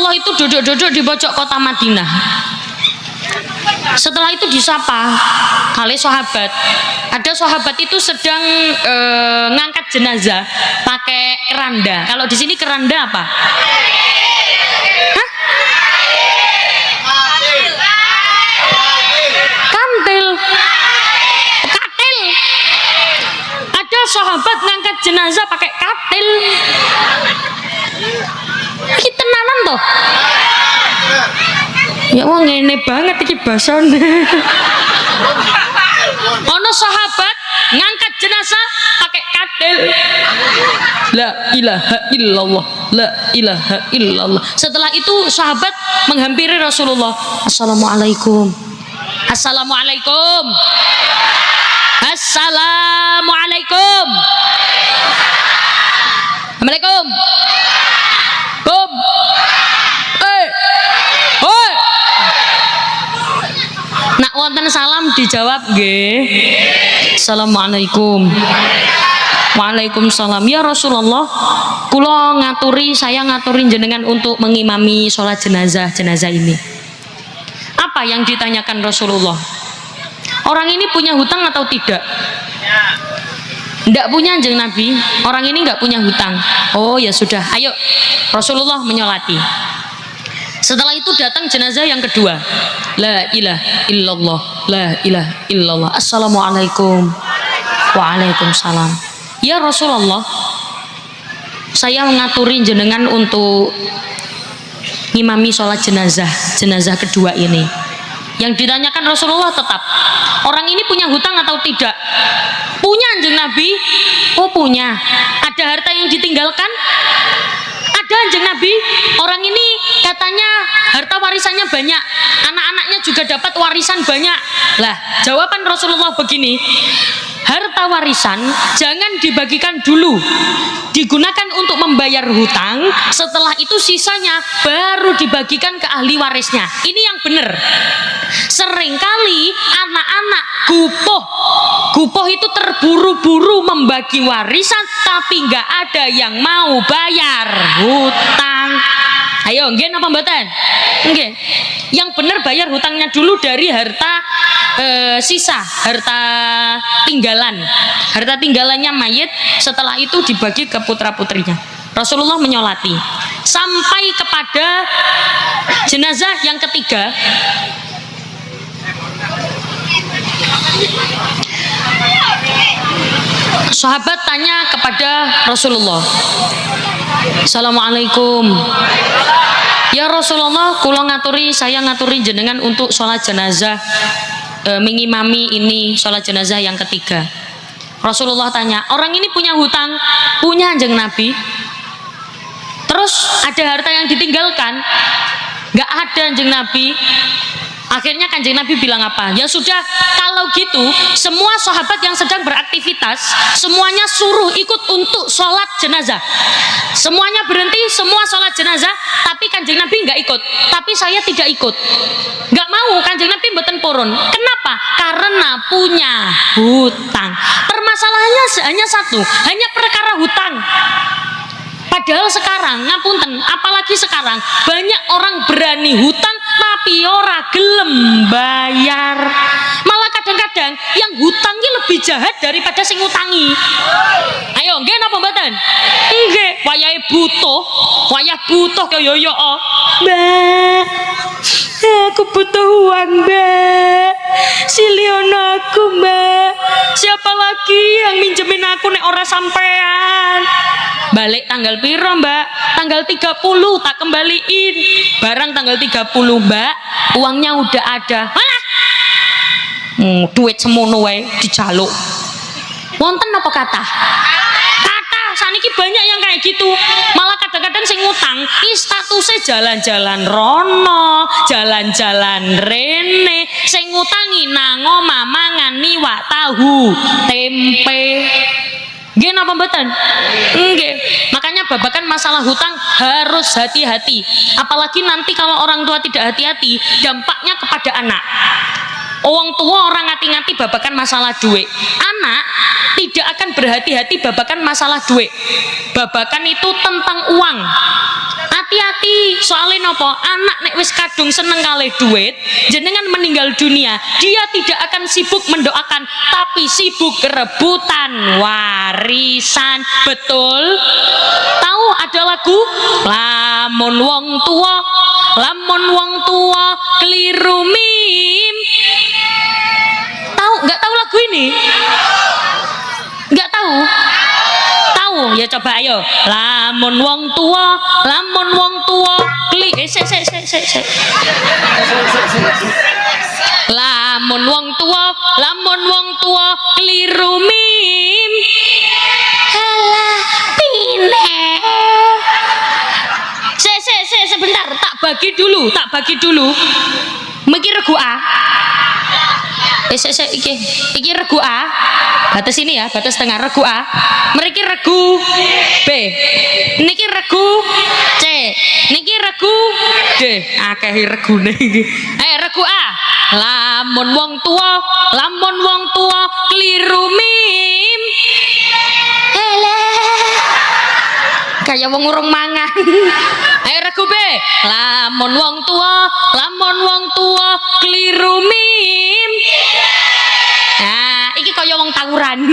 Rasulullah itu duduk-duduk di pojok kota Madinah. Setelah itu disapa oleh sahabat. Ada sahabat itu sedang ngangkat jenazah pakai keranda. Kalau di sini keranda apa? Hah? Kantil. Katil. Ada sahabat ngangkat jenazah pakai katil. Iki tenanan toh. Ya wong ngene banget iki basane. Ono sahabat ngangkat jenazah pakai katil. La ilaha illallah, la ilaha illallah. Setelah itu sahabat menghampiri Rasulullah. Assalamualaikum. Assalamualaikum. Assalamualaikum. Assalamualaikum. Bum. Hoi. Nak wonten salam dijawab nggih. Assalamualaikum. Waalaikumsalam. Ya Rasulullah, kula saya ngaturin jenengan untuk mengimami sholat jenazah ini. Apa yang ditanyakan Rasulullah? Orang ini punya hutang atau tidak? Tidak punya Kanjeng Nabi. Orang ini nggak punya hutang. Oh ya sudah, ayo Rasulullah menyolati. Setelah itu datang jenazah yang kedua. La ilaha illallah, la ilaha illallah. Assalamualaikum. Waalaikumsalam. Ya Rasulullah, saya mengaturi jenengan untuk ngimami sholat jenazah kedua ini. Yang ditanyakan Rasulullah tetap, orang ini punya hutang atau tidak? Punya Kanjeng Nabi. Oh punya. Ada harta yang ditinggalkan? Ada Kanjeng Nabi. Orang ini katanya harta warisannya banyak, anak-anaknya juga dapat warisan banyak. Lah jawaban Rasulullah begini, harta warisan jangan dibagikan dulu, digunakan untuk membayar hutang. Setelah itu sisanya baru dibagikan ke ahli warisnya. Ini yang benar. Seringkali anak-anak gupoh itu terburu-buru membagi warisan, tapi nggak ada yang mau bayar hutang. Ayo, nggih napa mboten? Nggih. Yang benar bayar hutangnya dulu dari harta sisa, harta tinggalan. Harta tinggalannya mayit, setelah itu dibagi ke putra-putrinya. Rasulullah menyolati sampai kepada jenazah yang ketiga. Sahabat tanya kepada Rasulullah, Assalamualaikum. Ya Rasulullah, saya ngaturi jenengan untuk sholat jenazah, mengimami ini sholat jenazah yang ketiga. Rasulullah tanya, orang ini punya hutang? Punya Kanjeng Nabi. Terus ada harta yang ditinggalkan? Gak ada Kanjeng Nabi. Akhirnya Kanjeng Nabi bilang apa? Ya sudah, kalau gitu semua sahabat yang sedang beraktivitas semuanya suruh ikut untuk sholat jenazah. Semuanya berhenti, semua sholat jenazah. Tapi Kanjeng Nabi nggak ikut. Tapi saya tidak ikut. Nggak mau Kanjeng Nabi mboten purun. Kenapa? Karena punya hutang. Permasalahannya hanya satu, hanya perkara hutang. Padahal sekarang, ngapunten, apalagi sekarang banyak orang berani hutang tapi ora gelem bayar. Malah kadang-kadang yang hutangi lebih jahat daripada sing ngutangi. Ayo, nggih napa mboten? Nggih, wayahe wayah butuh kaya yo. Mbak, aku butuh uang, Mbak. Siliono aku, Mbak. Siapa lagi yang minjemin aku nek ora sampean? Balik tanggal piro, Mbak? Tanggal 30 tak kembaliin. Barang tanggal 30, Mbak, uangnya udah ada. Mana? Duit semono wae dijaluk. Wonten apa kata? Kata, saniki banyak yang kayak gitu. Malah kadang-kadang sing ngutang, statusnya jalan-jalan rono, jalan-jalan rene, sing ngutangi nang omah mangan niwak tahu, tempe. Nggih napa mboten? Nggih. Makanya babakan masalah hutang harus hati-hati. Apalagi nanti kalau orang tua tidak hati-hati, dampaknya kepada anak. Orang tua orang ngati-ngati babakan masalah duit. Anak tidak akan berhati-hati babakan masalah duit. Babakan itu tentang uang. hati-hati soalnya nopo anak nek wis kadung seneng kalih duit jenengan meninggal dunia dia tidak akan sibuk mendoakan tapi sibuk rebutan warisan. Betul? Tahu ada lagu lamun wong tua keliru mim. Tahu nggak tahu lagu ini? Nggak tahu? Tahu ya coba ayo lamun wong tua lamun wong tua keliru mim halah pine sebentar tak bagi dulu mikir regu A iki regu A batas ini ya batas tengah regu A mereka regu B niki regu C niki regu D akeh regune iki regu A lamun wong tua keliru mim kayak wong urung mangan. Regu B lamun wong tua keliru mim. Nah iki kaya wong tawuran.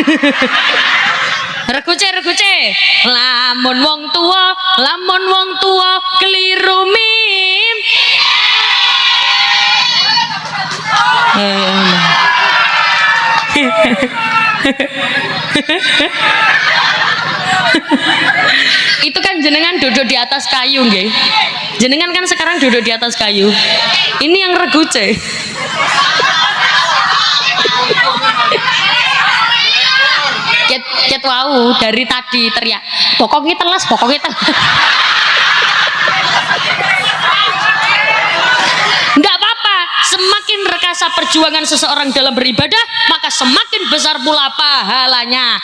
Regu C lamun wong tua keliru mim. Itu kan jenengan duduk di atas kayu nggih. Jenengan kan sekarang duduk di atas kayu. Ini yang regu C. Ket wau dari tadi teriak pokoknya telas. Enggak apa-apa, semakin rekasa perjuangan seseorang dalam beribadah maka semakin besar pula pahalanya.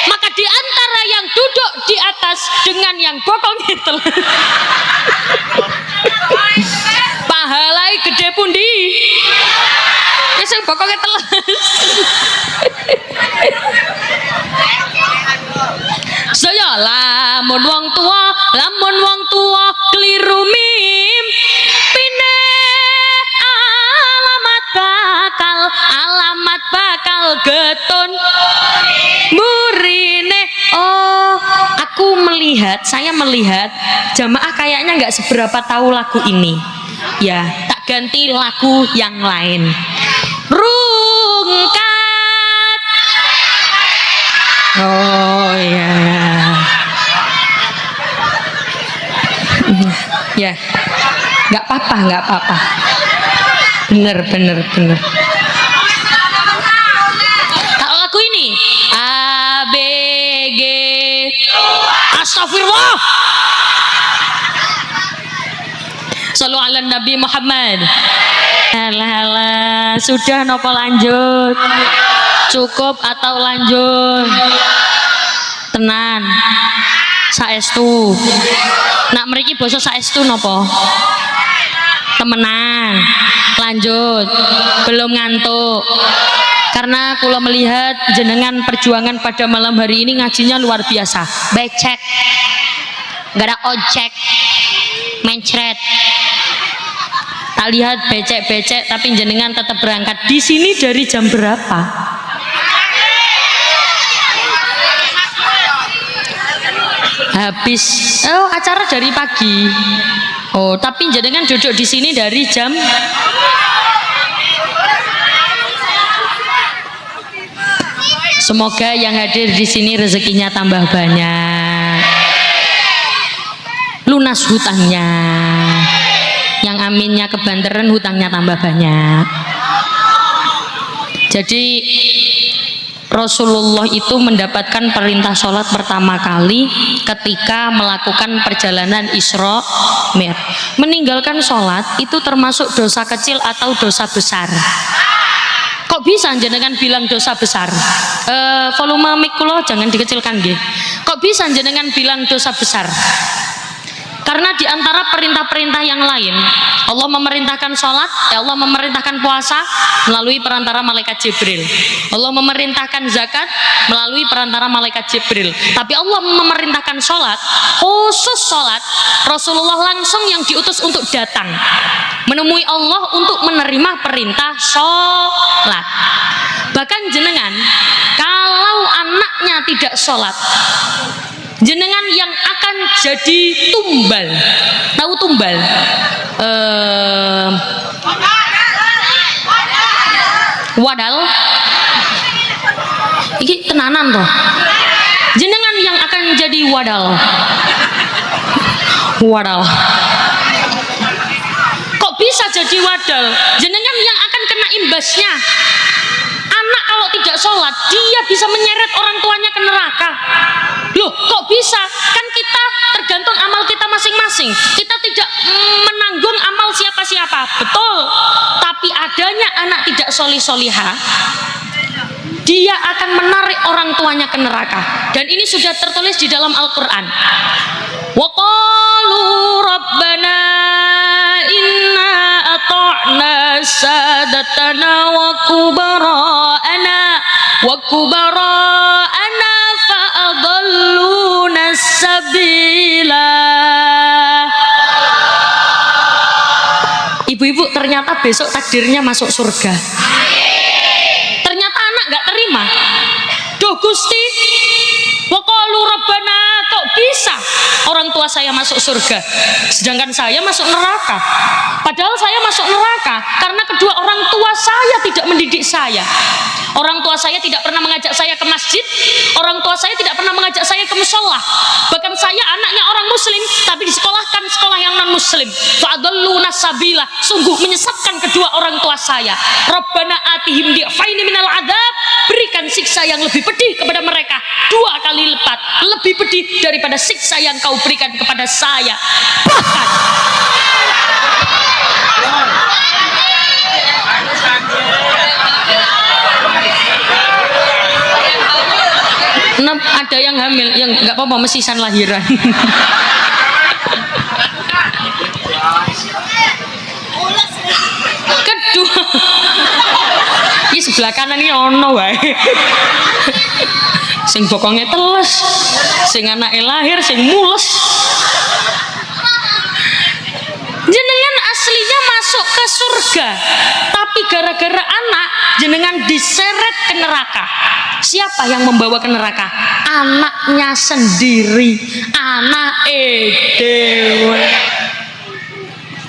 Maka di antara yang duduk di atas dengan yang bokongnya telas pahalai gede pundi yang bokongnya telas. Saya lamun wong tua keliru mim pine alamat bakal getun murine. Oh saya melihat jamaah kayaknya nggak seberapa tahu lagu ini ya, tak ganti lagu yang lain. Rungkat. Oh ya ya nggak apa-apa bener kalau lagu ini A B G astagfirullah sallu ala Nabi Muhammad. Alah, sudah nopo lanjut cukup atau lanjut tenan saestu nak mriki basa saestu nopo temenan lanjut belum ngantuk karena kula melihat jenengan perjuangan pada malam hari ini ngajinya luar biasa becek gak ada ojek mencret tak lihat becek-becek tapi jenengan tetap berangkat di sini dari jam berapa? Habis acara dari pagi. Oh tapi jenengan duduk di sini dari jam semoga yang hadir di sini rezekinya tambah banyak lunas hutangnya yang aminnya kebanteran hutangnya tambah banyak. Jadi Rasulullah itu mendapatkan perintah sholat pertama kali ketika melakukan perjalanan Isra Mi'raj. Meninggalkan sholat itu termasuk dosa kecil atau dosa besar? Kok bisa jenengan bilang dosa besar? Volume mic kula jangan dikecilkan nggih. Kok bisa jenengan bilang dosa besar? Karena di antara perintah-perintah yang lain, Allah memerintahkan sholat, Allah memerintahkan puasa melalui perantara malaikat Jibril. Allah memerintahkan zakat melalui perantara malaikat Jibril. Tapi Allah memerintahkan sholat, khusus sholat, Rasulullah langsung yang diutus untuk datang menemui Allah untuk menerima perintah sholat. Bahkan jenengan, kalau anaknya tidak sholat, jenengan yang akan jadi tumbal. Tahu tumbal? Wadal. Iki tenanan toh. Jenengan yang akan jadi wadal. Wadal. Kok bisa jadi wadal? Jenengan yang akan kena imbasnya. Anak kalau tidak sholat, dia bisa menyeret orang tuanya ke neraka. Loh, kok bisa? Kan kita tergantung amal kita masing-masing. Kita tidak menanggung amal siapa-siapa, betul. Tapi adanya anak tidak solih-solihah, dia akan menarik orang tuanya ke neraka. Dan ini sudah tertulis di dalam Al-Quran. Wa qalu rabbana inna ata'na sadatana wa kubara'ana fa'adalluna sabila. Ibu-ibu, ternyata besok takdirnya masuk surga. Ternyata anak gak terima. Duh Gusti, wa qalu rabbana, kok bisa orang tua saya masuk surga sedangkan saya masuk neraka? Padahal saya masuk neraka karena kedua orang tua saya tidak mendidik saya. Orang tua saya tidak pernah mengajak saya ke masjid. Orang tua saya tidak pernah mengajak saya ke musola. Bahkan saya anaknya orang muslim tapi disekolahkan sekolah yang non muslim. Fa'adalluna sabila, sungguh menyesatkan kedua orang tua saya. Rabbana atihim di'faini minal adab, berikan siksa yang lebih pedih kepada mereka 2 kali lipat, lebih pedih daripada siksa yang kau berikan kepada saya. Bahkan ada yang hamil, yang nggak apa-apa mesisan lahiran. Kedua, ini sebelah kanan ini ono wae. Sing bokongnya teles, sing anake lahir, sing mules. Jenengan aslinya masuk ke surga, tapi gara-gara anak jenengan diseret ke neraka. Siapa yang membawa ke neraka? Anaknya sendiri, anak dewe.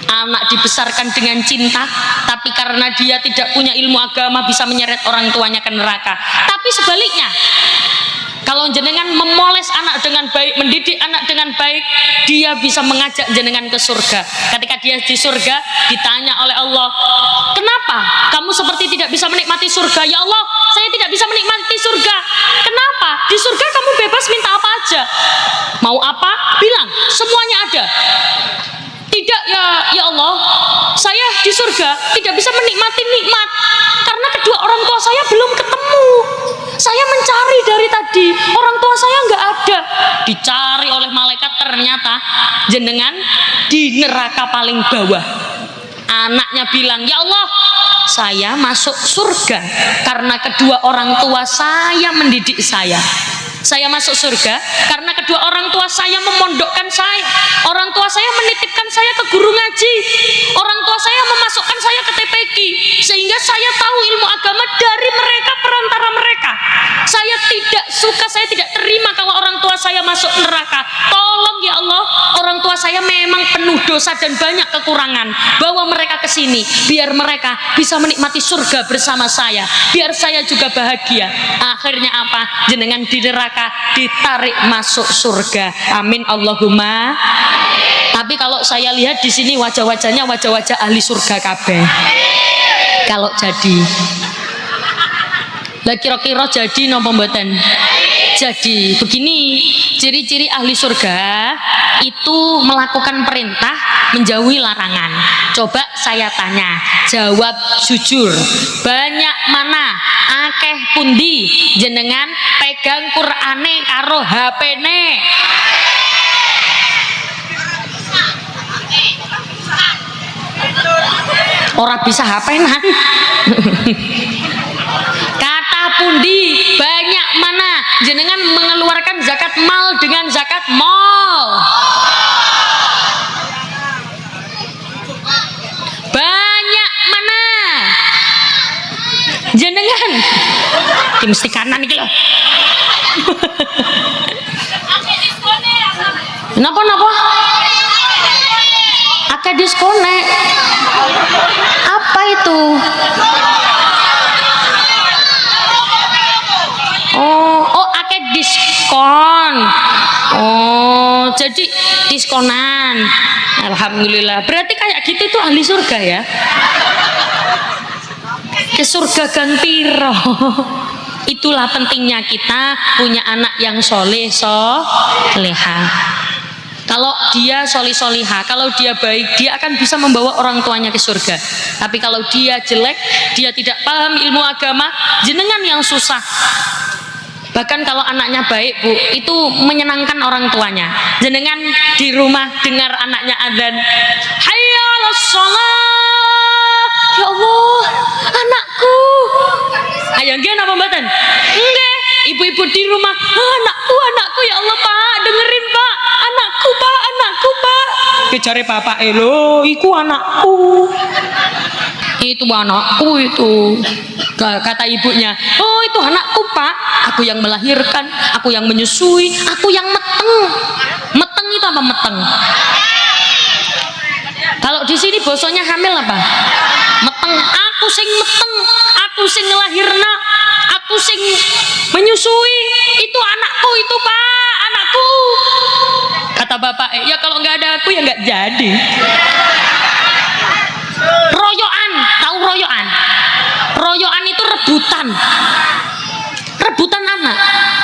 Anak dibesarkan dengan cinta, tapi karena dia tidak punya ilmu agama bisa menyeret orang tuanya ke neraka. Tapi sebaliknya, kalau jenengan memoles anak dengan baik, mendidik anak dengan baik, dia bisa mengajak jenengan ke surga. Ketika dia di surga, ditanya oleh Allah, kenapa kamu seperti tidak bisa menikmati surga? Ya Allah, saya tidak bisa menikmati surga. Kenapa? Di surga kamu bebas minta apa aja. Mau apa? Bilang, semuanya ada. Tidak ya Allah, saya di surga tidak bisa menikmati nikmat karena kedua orang tua saya belum ketemu. Saya mencari dari tadi, orang tua saya nggak ada. Dicari oleh malaikat, ternyata jenengan di neraka paling bawah. Anaknya bilang, ya Allah, saya masuk surga karena kedua orang tua saya mendidik saya. Saya masuk surga karena kedua orang tua saya memondokkan saya. Orang tua saya menitipkan saya ke guru ngaji. Orang tua saya memasukkan saya ke TPQ, sehingga saya tahu ilmu agama dari mereka, perantara mereka. Saya tidak suka, saya tidak terima kalau orang tua saya masuk neraka. Tolong ya Allah, orang tua saya memang penuh dosa dan banyak kekurangan. Bawa mereka ke sini biar mereka bisa menikmati surga bersama saya, biar saya juga bahagia. Akhirnya apa? Jenengan di neraka ditarik masuk surga. Amin Allahumma. Tapi kalau saya lihat di sini wajah-wajahnya wajah-wajah ahli surga kabeh. Kalau jadi, lah kira-kira jadi napa mboten? Jadi begini, ciri-ciri ahli surga itu melakukan perintah, menjauhi larangan. Coba saya tanya, jawab jujur. Banyak mana akeh pundi jenengan pegang Qur'ane karo HP-ne? Ora bisa HP-nan. Kata pundi, banyak mana jenengan mengeluarkan zakat mal dengan zakat mal? Banyak mana jenengan? Ki mesti kanan iki lho. Napa? Akeh diskonek. Apa itu? Oh, akeh diskon. Oh, jadi diskonan. Alhamdulillah. Berarti kayak gitu tuh ahli surga ya? Ke surga gang piro. Itulah pentingnya kita punya anak yang soleha. Kalau dia soliha, kalau dia baik, dia akan bisa membawa orang tuanya ke surga. Tapi kalau dia jelek, dia tidak paham ilmu agama, jenengan yang susah. Bahkan kalau anaknya baik, Bu, itu menyenangkan orang tuanya. Jenengan di rumah dengar anaknya adzan, hayya 'alas shalah. Ya Allah, anakku. Ayo nggih napa mboten? Nggih, ibu-ibu di rumah, anakku ya Allah, Pak, dengerin Pak. Anakku Pak. Kejare bapak lho, iku anakku. Itu anakku itu. Kata ibunya, oh itu anakku Pak, aku yang melahirkan, aku yang menyusui, aku yang meteng itu apa meteng? Kalau di sini bosonya hamil apa? Meteng. Aku sing meteng, aku sing ngelahirna, aku sing menyusui, itu anakku itu Pak, anakku. Kata bapak, ya kalau nggak ada aku ya nggak jadi. Royoan, tahu royoan? Royoan itu rebutan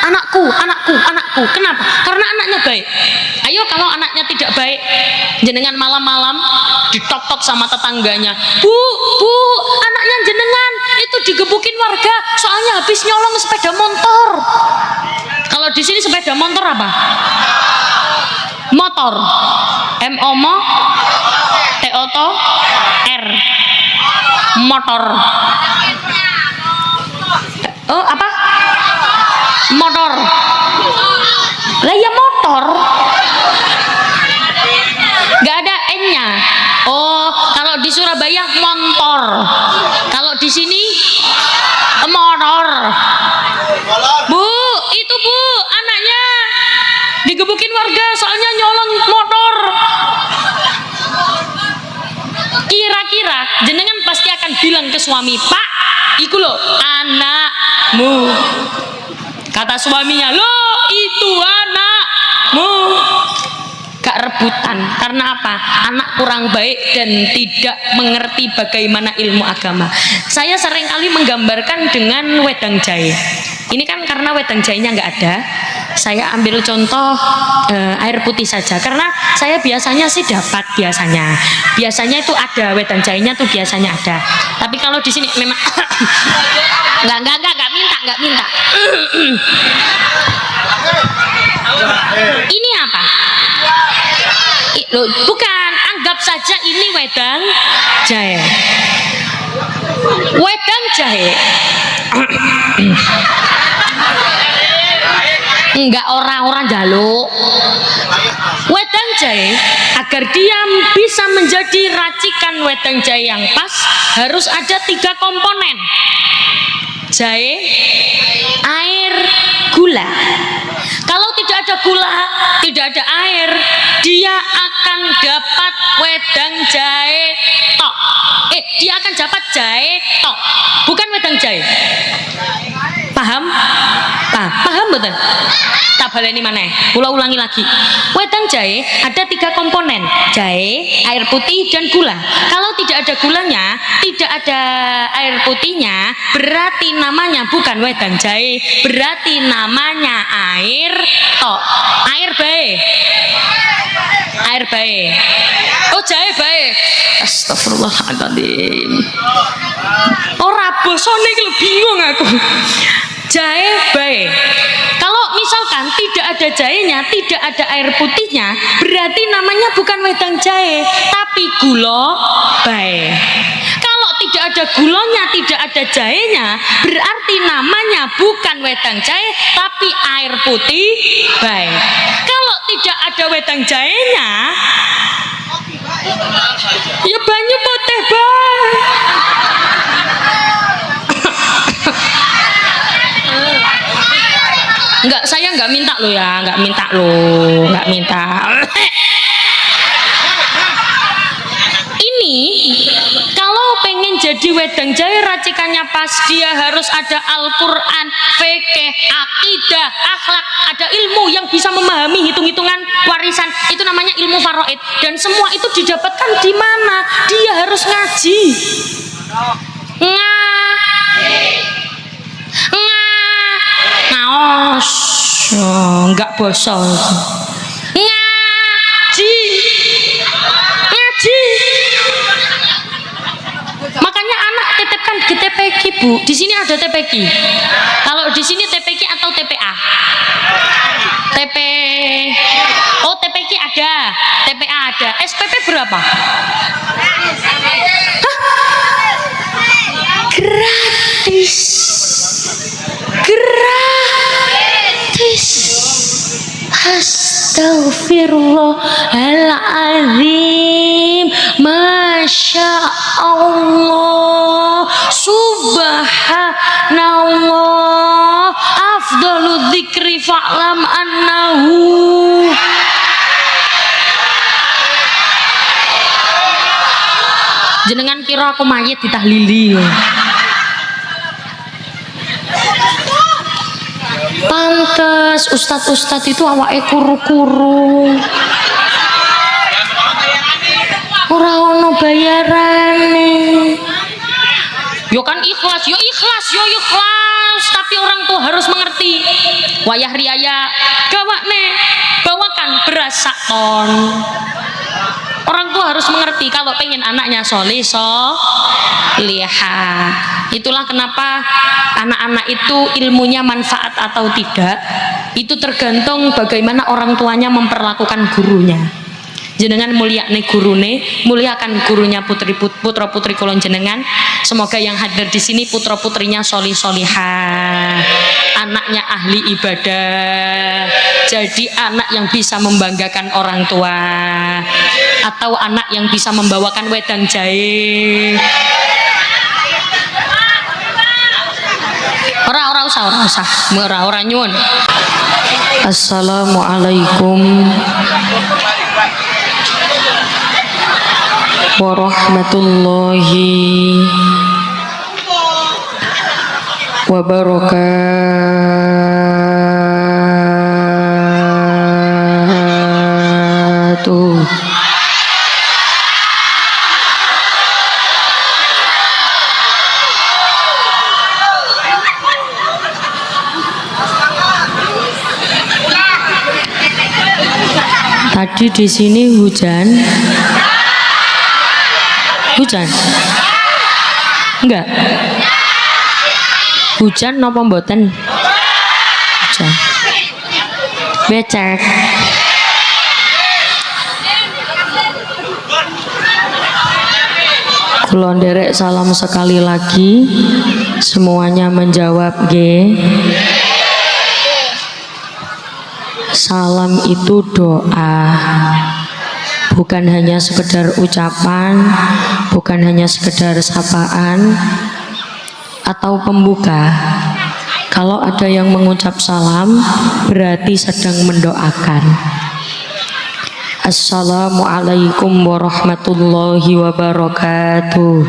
anakku. Kenapa? Karena anaknya baik. Ayo kalau anaknya tidak baik, jenengan malam-malam ditok-tok sama tetangganya, bu, anaknya jenengan itu digebukin warga soalnya habis nyolong sepeda motor. Kalau di sini sepeda motor apa? Motor. M-O-M-O T-O-T R motor. Oh apa? Motor. Lah ya motor. Gak ada N-nya. Oh, kalau di Surabaya montor. Kalau di sini motor. Bu, itu Bu, anaknya digebukin warga soalnya nyolong motor. Kira-kira jenengan pasti akan bilang ke suami, Pak, iku loh anakmu. Kata suaminya, loh itu anakmu. Gak rebutan. Karena apa? Anak kurang baik dan tidak mengerti bagaimana ilmu agama. Saya seringkali menggambarkan dengan wedang jahe. Ini kan karena wedang jahenya nggak ada, saya ambil contoh air putih saja. Karena saya biasanya sih dapat biasanya itu ada wedang jahenya tuh biasanya ada. Tapi kalau di sini memang nggak minta. Ini apa? Loh, bukan, anggap saja ini wedang jahe. Wedang jahe. Enggak orang-orang jaluk. Wedang jahe agar dia bisa menjadi racikan wedang jahe yang pas harus ada 3 komponen. Jahe, air, gula. Kalau tidak ada gula, tidak ada air, dia akan dapat wedang jahe tok. Dia akan dapat jahe tok, bukan wedang jahe. Paham? Paham betul? Tak baleni maneh. Kula ulangi lagi. Wedang jahe ada 3 komponen, jahe, air putih, dan gula. Kalau tidak ada gulanya, tidak ada air putihnya, berarti namanya bukan wedang jahe, berarti namanya air tok. Air bae. Air bae. Oh, jahe bae. Astagfirullahaladzim. Ora bosone iki lho, bingung aku. Jahe bae. Kalau misalkan tidak ada jahenya, tidak ada air putihnya, berarti namanya bukan wedang jahe, tapi gula bae. gulanya, tidak ada jahenya, berarti namanya bukan wedang jahe tapi air putih baik. Kalau tidak ada wedang jahenya, ya banyu putih baik. Enggak, saya enggak minta lo ya, enggak minta lo, enggak minta. Ini kalau pengen jadi wedang jahe racikannya pas, dia harus ada Al-Quran, fikih, akidah, akhlak, ada ilmu yang bisa memahami hitung-hitungan warisan. Itu namanya ilmu faraid. Dan semua itu didapatkan di mana? Dia harus ngaji. Ngaos. Enggak bosol. Ngaji. Makanya anak titipkan ke TPQ, Bu. Di sini ada TPQ. Kalau di sini TPQ atau TPA? Oh, TPQ ada, TPA ada. SPP berapa? Hah? Gratis. Gratis. Astaghfirullahaladzim. Masya Allah, subhanallah, afdalu dzikri fa'lam annahu. Jenengan kira aku mayit ditahlili. Pantes ustadz-ustadz itu awake kuru-kuru, ora ono bayarane. Yo kan ikhlas, yo ikhlas, yo ikhlas, tapi orang tuh harus mengerti. Wayah riaya gawakne bawakan beras sak ton. Orang tua harus mengerti kalau pengen anaknya soleh solihah. Itulah kenapa anak-anak itu ilmunya manfaat atau tidak itu tergantung bagaimana orang tuanya memperlakukan gurunya. Jenengan mulyakne gurune, muliakan gurunya putra putri kulon jenengan. Semoga yang hadir di sini putra putrinya solih solihah, anaknya ahli ibadah, jadi anak yang bisa membanggakan orang tua, atau anak yang bisa membawakan wedang jahe. Ora usah nyuwun. Assalamualaikum warahmatullahi wabarakatuh. Tadi di sini hujan. Hujan? Enggak? Hujan napa mboten? Hujan. Becek. Kula nderek salam sekali lagi. Semuanya menjawab G. Salam itu doa, bukan hanya sekedar ucapan, bukan hanya sekedar sapaan atau pembuka. Kalau ada yang mengucap salam berarti sedang mendoakan. Assalamualaikum warahmatullahi wabarakatuh.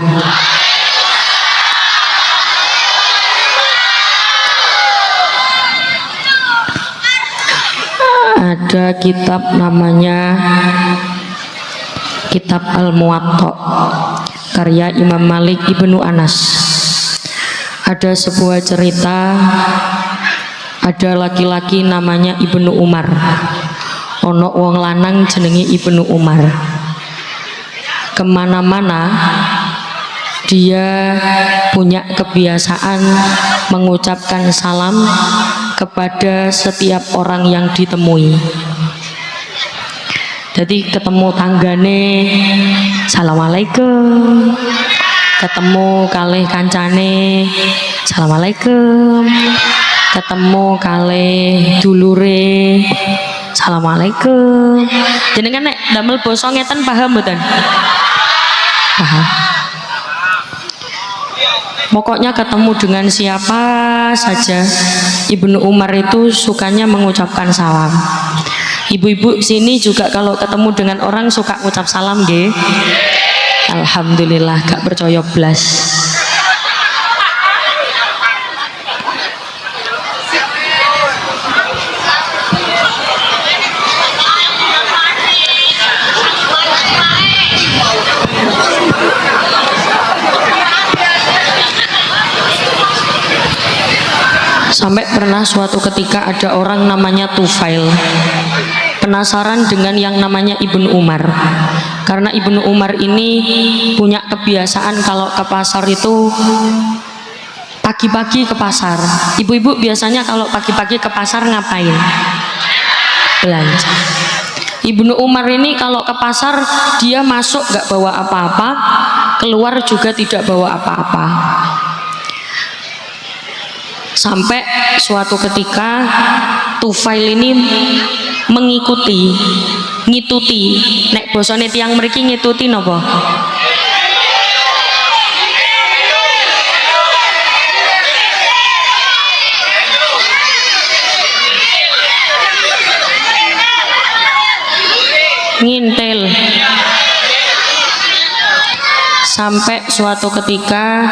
Ada kitab namanya Kitab Al-Muwatta karya Imam Malik Ibnu Anas. Ada sebuah cerita, ada laki-laki namanya Ibnu Umar. Ono wong lanang jenenge Ibnu Umar. Kemana-mana dia punya kebiasaan mengucapkan salam kepada setiap orang yang ditemui. Jadi ketemu tanggane, assalamualaikum. ketemu kalih kancane assalamualaikum, ketemu kalih dulure assalamualaikum. Jenengan nek damel basa ngeten paham mboten? Paham. Pokoknya ketemu dengan siapa saja Ibnu Umar itu sukanya mengucapkan salam. Ibu-ibu sini juga kalau ketemu dengan orang suka ngucap salam nggih? Alhamdulillah, gak percaya blas. Sampai pernah suatu ketika ada orang namanya Tufail penasaran dengan yang namanya Ibnu Umar, karena Ibnu Umar ini punya kebiasaan kalau ke pasar itu pagi-pagi ke pasar. Ibu-ibu biasanya kalau pagi-pagi ke pasar ngapain? Belanja. Ibnu Umar ini kalau ke pasar dia masuk gak bawa apa-apa, keluar juga tidak bawa apa-apa. Sampai suatu ketika Tufail ini mengikuti, ngituti, nek bosone tiyang mriki ngituti napa? Ngintil. Sampai suatu ketika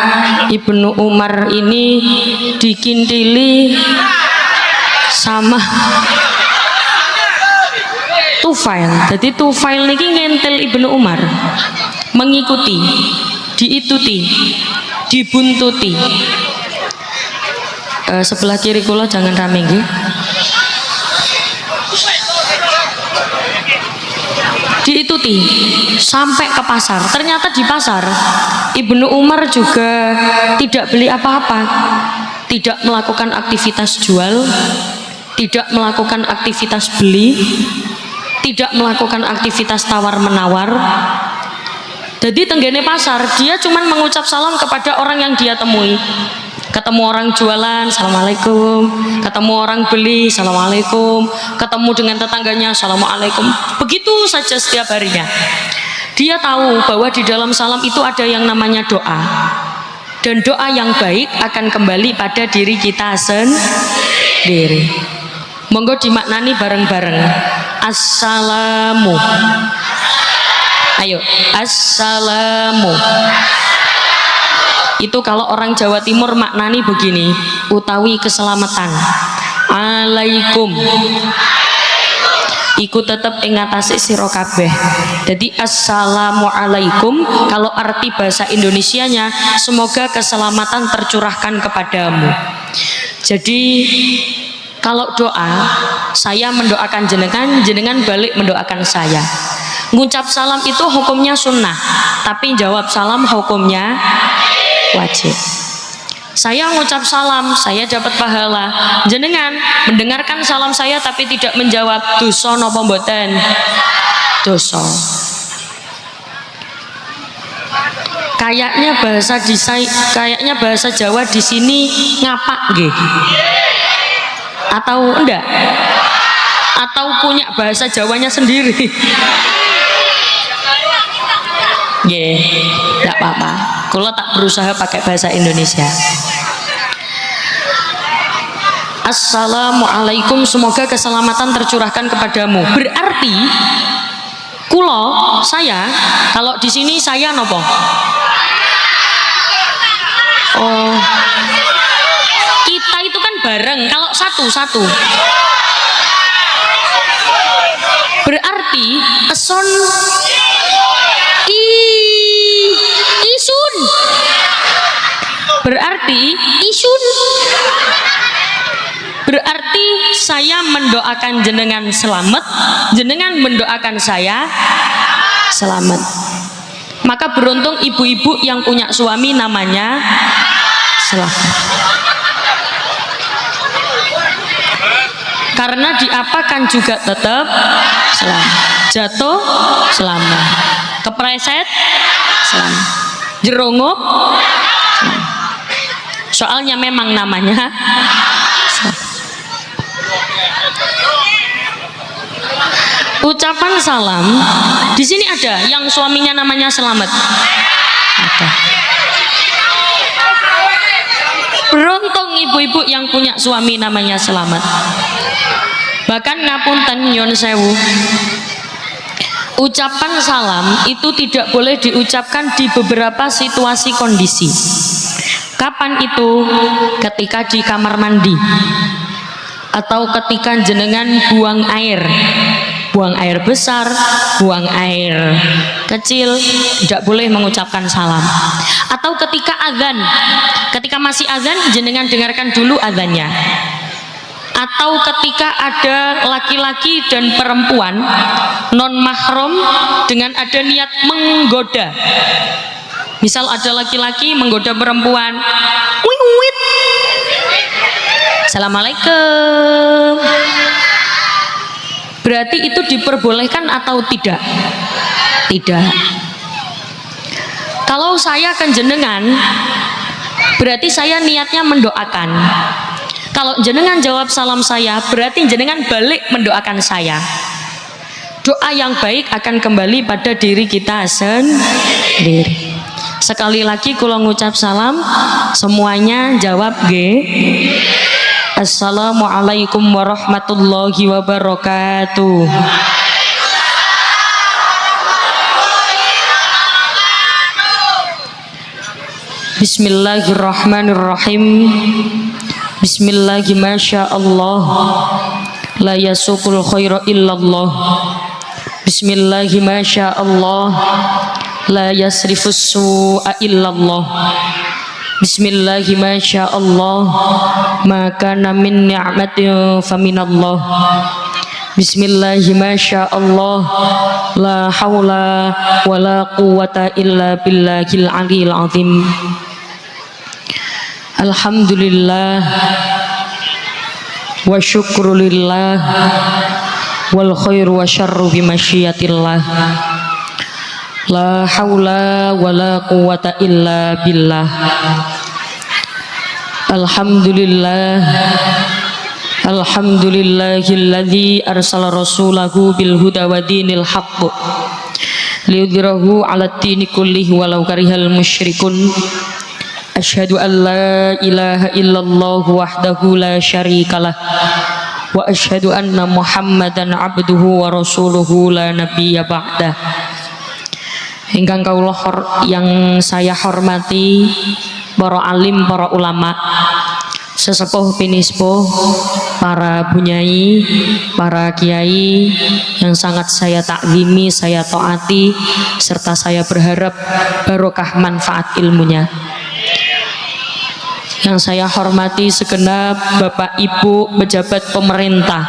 Ibnu Umar ini dikintili sama Tufail. Jadi Tufail niki ngentil Ibnu Umar, mengikuti, diituti, dibuntuti. Sebelah kiri kula jangan rame nggih. Diikuti sampai ke pasar. Ternyata di pasar Ibnu Umar juga tidak beli apa-apa, tidak melakukan aktivitas jual, tidak melakukan aktivitas beli, tidak melakukan aktivitas tawar menawar. Jadi tenggene pasar dia cuman mengucap salam kepada orang yang dia temui. Ketemu orang jualan, assalamualaikum. Ketemu orang beli, assalamualaikum. Ketemu dengan tetangganya, assalamualaikum. Begitu saja setiap harinya. Dia tahu bahwa di dalam salam itu ada yang namanya doa, dan doa yang baik akan kembali pada diri kita sendiri. Monggo dimaknani bareng-bareng. Assalamu. Ayo, assalamu. Itu kalau orang Jawa Timur maknani begini, utawi keselamatan. Alaikum. Iku tetep ing ngatasi sira kabeh. Jadi assalamualaikum kalau arti bahasa Indonesianya semoga keselamatan tercurahkan kepadamu. Jadi kalau doa, saya mendoakan jenengan, jenengan balik mendoakan saya. Ngucap salam itu hukumnya sunnah, tapi jawab salam hukumnya wajib. Saya mengucap salam, saya dapat pahala. Jenengan mendengarkan salam saya tapi tidak menjawab, dosa napa mboten? Dosa. Kayaknya bahasa Jawa di sini ngapak nggih. Atau enggak? Atau punya bahasa Jawanya sendiri? Nggih, enggak apa-apa. Kalau tak berusaha pakai bahasa Indonesia. Assalamualaikum, semoga keselamatan tercurahkan kepadamu. Berarti kulo, saya, kalau di sini saya nopo? Oh, kita itu kan bareng. Kalau satu-satu. Berarti eson isun. Berarti isun. Berarti saya mendoakan jenengan selamat, jenengan mendoakan saya selamat. Maka beruntung ibu-ibu yang punya suami namanya selamat. Karena diapakan juga tetap selamat. Jatuh selamat, kepreset selamat. Jerungup. Soalnya memang namanya. Ucapan salam di sini ada yang suaminya namanya Selamat. Ada. Beruntung ibu-ibu yang punya suami namanya Selamat. Bahkan ngapunten nyon sewu, ucapan salam itu tidak boleh diucapkan di beberapa situasi kondisi. Kapan itu? Ketika di kamar mandi, atau ketika jenengan buang air besar, buang air kecil, tidak boleh mengucapkan salam. Atau ketika azan, ketika masih azan jenengan dengarkan dulu azannya. Atau ketika ada laki-laki dan perempuan non mahram dengan ada niat menggoda, misal ada laki-laki menggoda perempuan, wit, assalamualaikum, berarti itu diperbolehkan atau tidak? Tidak. Kalau saya akan jenengan, berarti saya niatnya mendoakan. Kalau jenengan jawab salam saya, berarti jenengan balik mendoakan saya. Doa yang baik akan kembali pada diri kita sendiri. Sekali lagi kalau ngucap salam, semuanya jawab G. Assalamualaikum warahmatullahi wabarakatuh. Bismillahirrahmanirrahim. Bismillahi masyaallah, la yasukul khaira illallah. Bismillahi masyaallah, la yasrifus su'a illallah. Bismillahi masyaallah, ma kana min ni'matin faminallah. Bismillahi masyaallah, la haula wala quwwata illa billahil aliyil azim. Alhamdulillah wa syukrulillah wal khairu wa syarru bimasyiatillah. La haula wa la quwwata illa billah. Alhamdulillah, alhamdulillahilladzi arsala rasulahu bil huda wa dinil haqq liyudhhirahu 'alad dini kullihi walau karihal musyrikun. Asyhadu an la ilaha illallah wahdahu la syarikalah wa asyhadu anna Muhammadan abduhu wa rasuluhu la nabiyya ba'dah. Ingkang kawula yang saya hormati, para alim, para ulama, sesepuh pinispuh, para bunyai, para kiai yang sangat saya takzimi, saya taati, serta saya berharap barokah manfaat ilmunya. Yang saya hormati segenap Bapak Ibu pejabat pemerintah,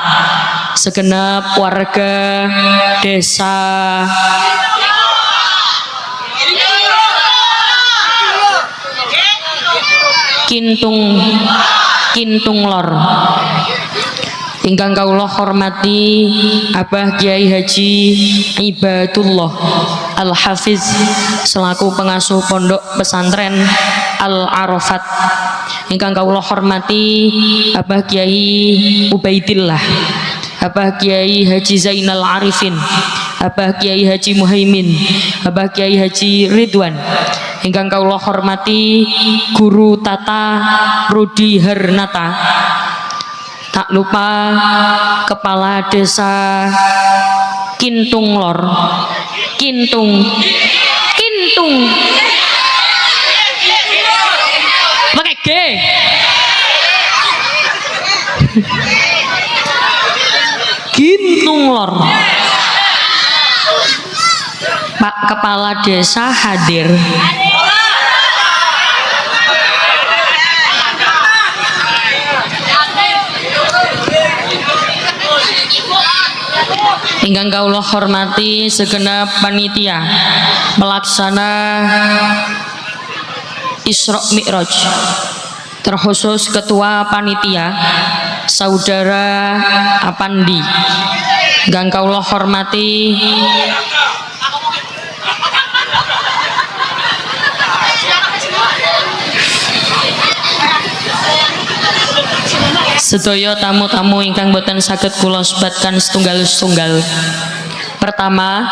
segenap warga desa Kintung Lor. Ingkang kawula hormati Abah Kiai Haji Ibadullah Al-Hafiz selaku pengasuh pondok pesantren Al-Arafat. Ingkang kawula hormati Abah Kiai Ubaidillah, Abah Kiai Haji Zainal Arifin, Abah Kiai Haji Muhaimin, Abah Kiai Haji Ridwan. Ingkang kawula hormati Guru Tata Rudi Harnata. Tak lupa Kepala Desa Kintung Lor, Kintung pakai G. Kintung Lor. Pak Kepala Desa hadir. Ingkang kawula hormati segenap panitia pelaksana Isra Mi'raj, terkhusus ketua panitia Saudara Apandi. Ingkang kawula hormati sedaya tamu-tamu ingkang boten saged kula sebatkan setunggal-setunggal. Pertama,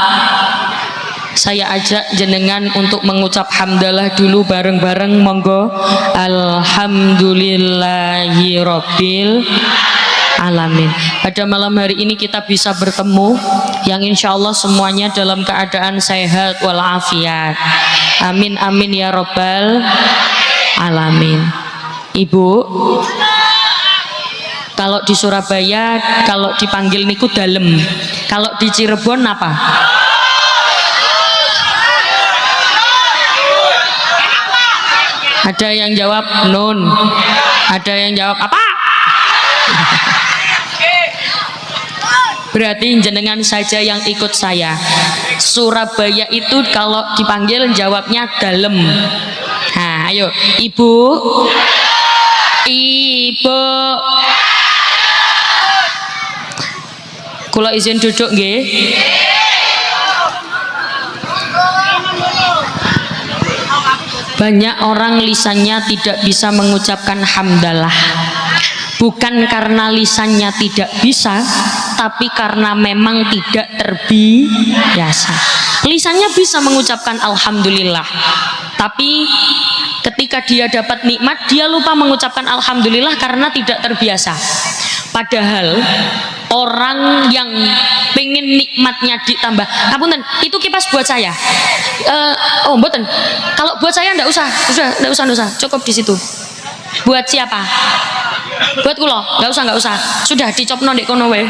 saya ajak jenengan untuk mengucap hamdalah dulu bareng-bareng, monggo. Alhamdulillahirabbil alamin. Pada malam hari ini kita bisa bertemu yang insya Allah semuanya dalam keadaan sehat walafiat. Amin amin ya robbal alamin. Ibu, kalau di Surabaya kalau dipanggil niku dalem, kalau di Cirebon apa? Ada yang jawab nun, ada yang jawab apa? Berarti jenengan saja yang ikut saya. Surabaya itu kalau dipanggil jawabnya dalem. Nah, ayo, ibu, ibu. Kula izin duduk nggih. Banyak orang lisannya tidak bisa mengucapkan hamdalah. Bukan karena lisannya tidak bisa, tapi karena memang tidak terbiasa. Lisannya bisa mengucapkan alhamdulillah, tapi ketika dia dapat nikmat, dia lupa mengucapkan alhamdulillah karena tidak terbiasa. Padahal orang yang pengen nikmatnya ditambah, ngapunten, itu kipas buat saya. Oh, mboten. Kalau buat saya ndak usah, ndak usah, cukup di situ. Buat siapa? Buat kulo, nggak usah. Sudah dicopno ndek kono wae.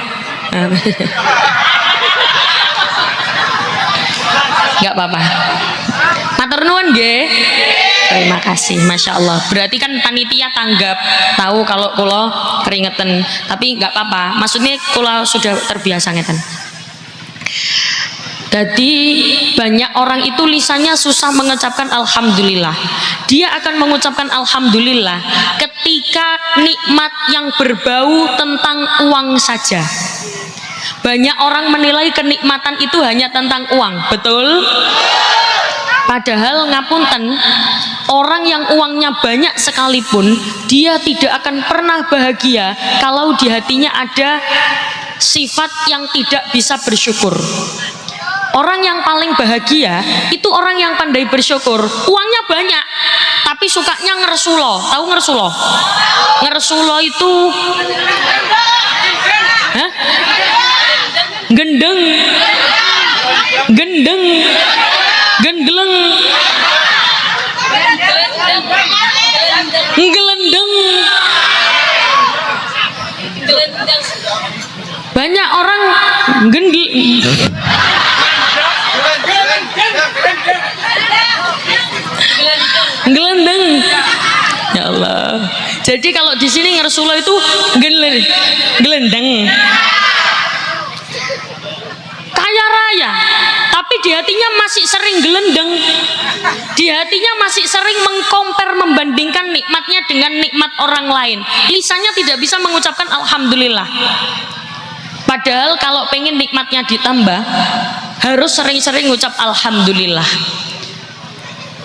Nggak apa-apa. Matur nuwun nggih. Terima kasih, masya Allah. Berarti kan panitia tanggap, tahu kalau kulo keringetan, tapi nggak apa-apa. Maksudnya kulo sudah terbiasa ngeten. Jadi banyak orang itu lisannya susah mengucapkan alhamdulillah. Dia akan mengucapkan alhamdulillah ketika nikmat yang berbau tentang uang saja. Banyak orang menilai kenikmatan itu hanya tentang uang, betul? Padahal ngapunten, orang yang uangnya banyak sekalipun dia tidak akan pernah bahagia kalau di hatinya ada sifat yang tidak bisa bersyukur. Orang yang paling bahagia itu orang yang pandai bersyukur. Uangnya banyak tapi sukanya ngersulo. Tahu ngersulo? Ngersulo itu hah? Gendeng, gendeng, gendeleng, ngelendeng. Banyak orang gendel, gelendeng. Ya Allah. Jadi kalau di sini ngersulo itu gelendeng. Kaya raya, tapi di hatinya masih sering gelendeng. Di hatinya masih sering mengkompar, membandingkan nikmatnya dengan nikmat orang lain. Lisannya tidak bisa mengucapkan alhamdulillah. Padahal kalau pengen nikmatnya ditambah, harus sering-sering ngucap alhamdulillah.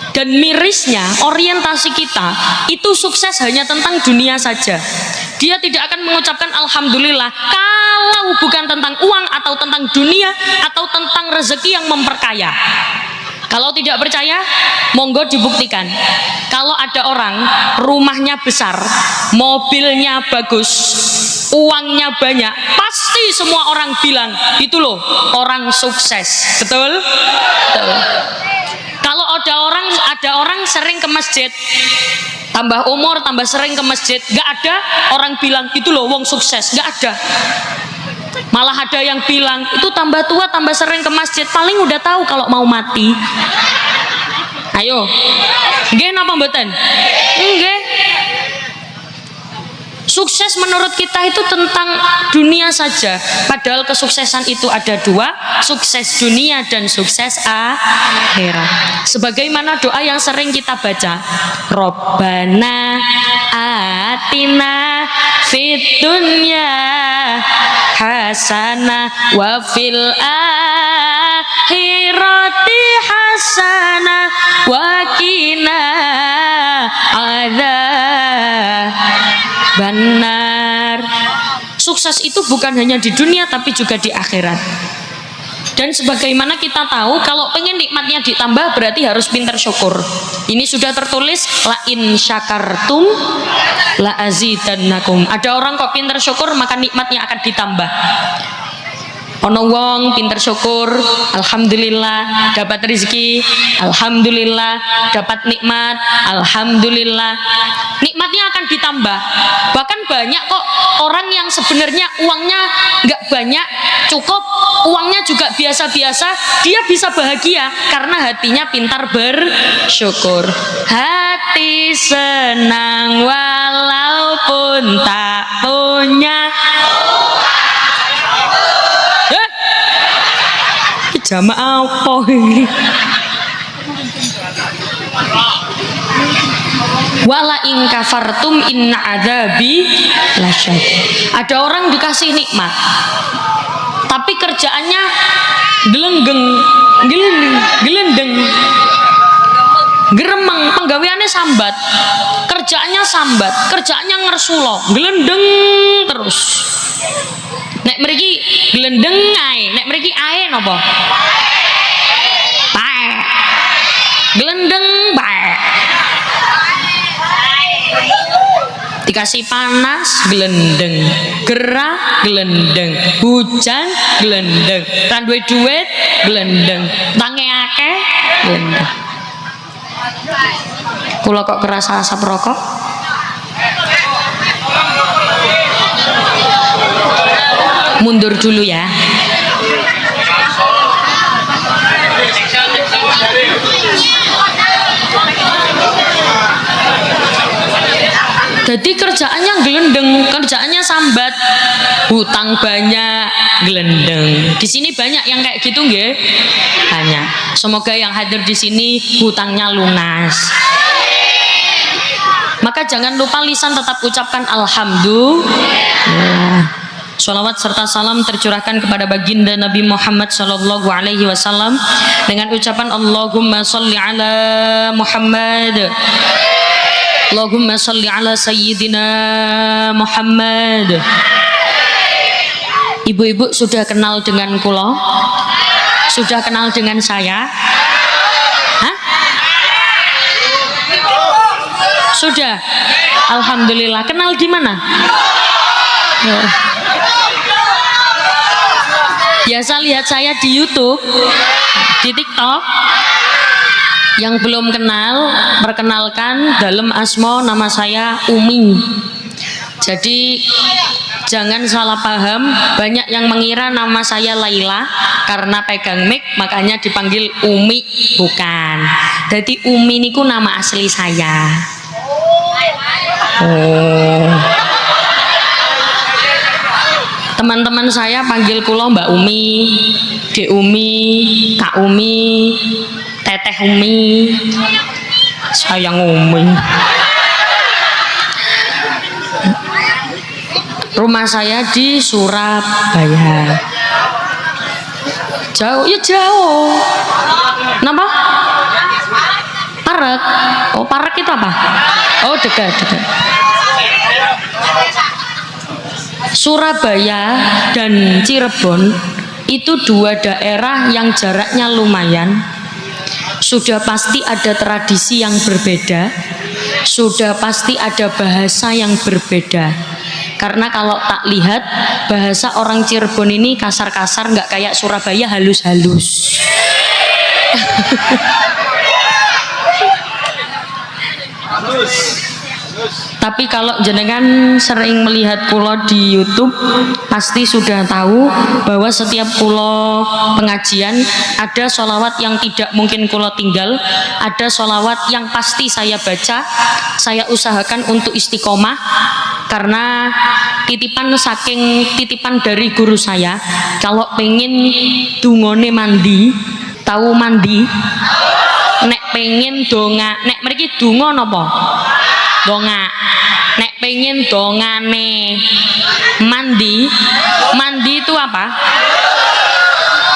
Dan mirisnya orientasi kita itu sukses hanya tentang dunia saja. Dia tidak akan mengucapkan alhamdulillah kalau bukan tentang uang atau tentang dunia atau tentang rezeki yang memperkaya. Kalau tidak percaya, monggo dibuktikan. Kalau ada orang rumahnya besar, mobilnya bagus, uangnya banyak, pasti semua orang bilang itu loh orang sukses. Betul? Betul. Kalau ada orang sering ke masjid, tambah umur tambah sering ke masjid, nggak ada orang bilang itu loh wong sukses, nggak ada. Malah ada yang bilang itu tambah tua tambah sering ke masjid, paling udah tahu kalau mau mati. Ayo, nggih napa mboten? Nggih. Sukses menurut kita itu tentang dunia saja. Padahal kesuksesan itu ada dua, sukses dunia dan sukses akhirat. Sebagaimana doa yang sering kita baca, Robbana atina fid dunya hasanah wa fil akhirati hasanah wa qina adzab benar. Sukses itu bukan hanya di dunia tapi juga di akhirat. Dan sebagaimana kita tahu, kalau pengen nikmatnya ditambah berarti harus pintar syukur. Ini sudah tertulis la in syakartum la azidannakum. Ada orang kok pintar syukur maka nikmatnya akan ditambah. Ono wong pinter syukur, alhamdulillah dapat rezeki, alhamdulillah dapat nikmat, alhamdulillah nikmatnya akan ditambah. Bahkan banyak kok orang yang sebenarnya uangnya nggak banyak, cukup, uangnya juga biasa-biasa, dia bisa bahagia karena hatinya pintar bersyukur. Hati senang walaupun tak punya. Jamaah apa ini? Wala in kafartum inna adzabi lasyadid. Ada orang dikasih nikmat tapi kerjaannya gelendeng, geremeng, penggaweannya sambat, kerjaannya ngersulo, gelendeng terus. Nek mriki glendeng ae, nek mriki ae napa? Bae. Glendeng bae. Dikasih panas glendeng, gerah glendeng, hujan glendeng, ra duwe duit glendeng, tange akeh glendeng. Kula kok kerasa asap rokok? Mundur dulu ya. Jadi kerjaannya gelendeng, kerjaannya sambat, hutang banyak, gelendeng. Di sini banyak yang kayak gitu nggih? Banyak. Semoga yang hadir di sini hutangnya lunas. Maka jangan lupa lisan tetap ucapkan alhamdulillah. Sholawat serta salam tercurahkan kepada baginda Nabi Muhammad Sallallahu Alaihi Wasallam dengan ucapan Allahumma salli ala Muhammad, Allahumma salli ala Sayyidina Muhammad. Ibu-ibu sudah kenal dengan kula? Sudah kenal dengan saya? Hah? Sudah? Alhamdulillah. Kenal di mana? Biasa lihat saya di YouTube, di TikTok. Yang belum kenal, perkenalkan, dalam asmo nama saya Umi. Jadi jangan salah paham, banyak yang mengira nama saya Laila karena pegang mic makanya dipanggil Umi, bukan. Jadi Umi niku nama asli saya. Oh. Teman-teman saya panggil kula Mbak Umi, Dek Umi, Kak Umi, Teteh Umi, sayang Umi. Rumah saya di Surabaya. Jauh, ya jauh. Kenapa? Parek. Oh, Parek itu apa? Oh, dekat. Surabaya dan Cirebon itu dua daerah yang jaraknya lumayan. Sudah pasti ada tradisi yang berbeda, sudah pasti ada bahasa yang berbeda. Karena kalau tak lihat bahasa orang Cirebon ini kasar-kasar, nggak kayak Surabaya halus-halus. Tapi kalau jenengan sering melihat kula di YouTube, pasti sudah tahu bahwa setiap kula pengajian ada sholawat yang tidak mungkin kula tinggal, ada sholawat yang pasti saya baca. Saya usahakan untuk istiqomah karena titipan dari guru saya. Kalau pengen dungone mandi, tahu mandi? Nek pengen donga, nek mriki donga napa? Donga. Nek pengen dongane mandi itu apa?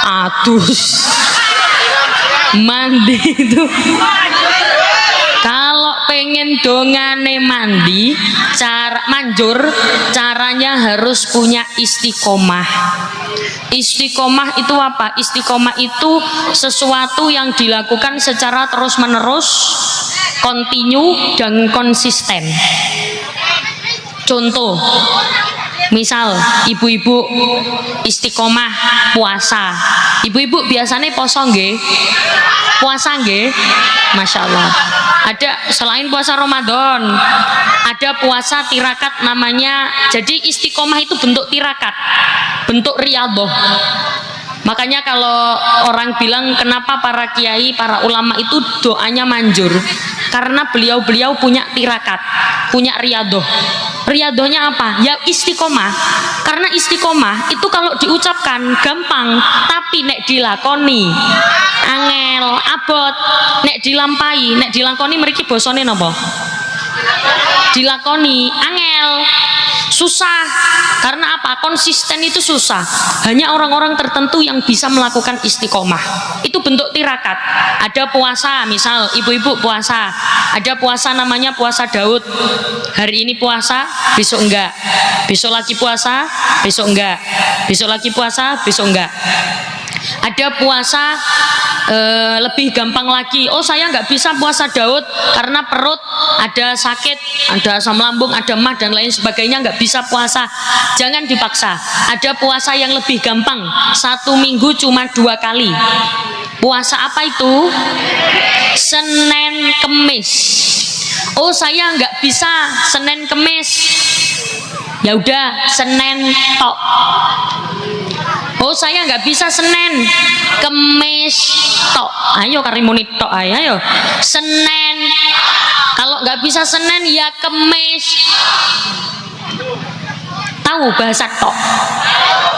Adus. Mandi itu kalau pengen kepingin dongane mandi, cara manjur, caranya harus punya istiqomah. Istiqomah itu apa? Istiqomah itu sesuatu yang dilakukan secara terus-menerus, kontinu dan konsisten. Contoh, misal ibu-ibu istiqomah puasa. Ibu-ibu biasanya poso nggih? Puasa nggih? Masya Allah. Ada selain puasa Ramadan, ada puasa tirakat namanya. Jadi istiqomah itu bentuk tirakat, bentuk riyadhah. Makanya kalau orang bilang kenapa para kiai, para ulama itu doanya manjur, karena beliau-beliau punya tirakat, punya riyadhah. Riyadhahnya apa? Ya istiqomah. Karena istiqomah itu kalau diucapkan gampang, tapi nek dilakoni angel, abot. Nek dilampai, nek dilakoni mriki basane napa? Dilakoni angel, susah. Karena apa? Konsisten itu susah. Hanya orang-orang tertentu yang bisa melakukan istiqomah. Itu bentuk tirakat. Ada puasa, misal ibu-ibu puasa, ada puasa namanya puasa Daud. Hari ini puasa, besok enggak. Besok lagi puasa, besok enggak. Besok lagi puasa, besok enggak. Ada puasa lebih gampang lagi. Oh, saya nggak bisa puasa Daud karena perut ada sakit, ada asam lambung, ada mah dan lain sebagainya, nggak bisa puasa. Jangan dipaksa. Ada puasa yang lebih gampang, 1 minggu cuma 2 kali. Puasa apa itu? Senin Kemis. Oh, saya nggak bisa Senin Kemis. Ya udah, Senin tok. Oh, saya nggak bisa Senin Kemis tok. Ayo karimuni tok, ayo Senin. Kalau nggak bisa Senin ya Kemis. Tahu bahasa tok?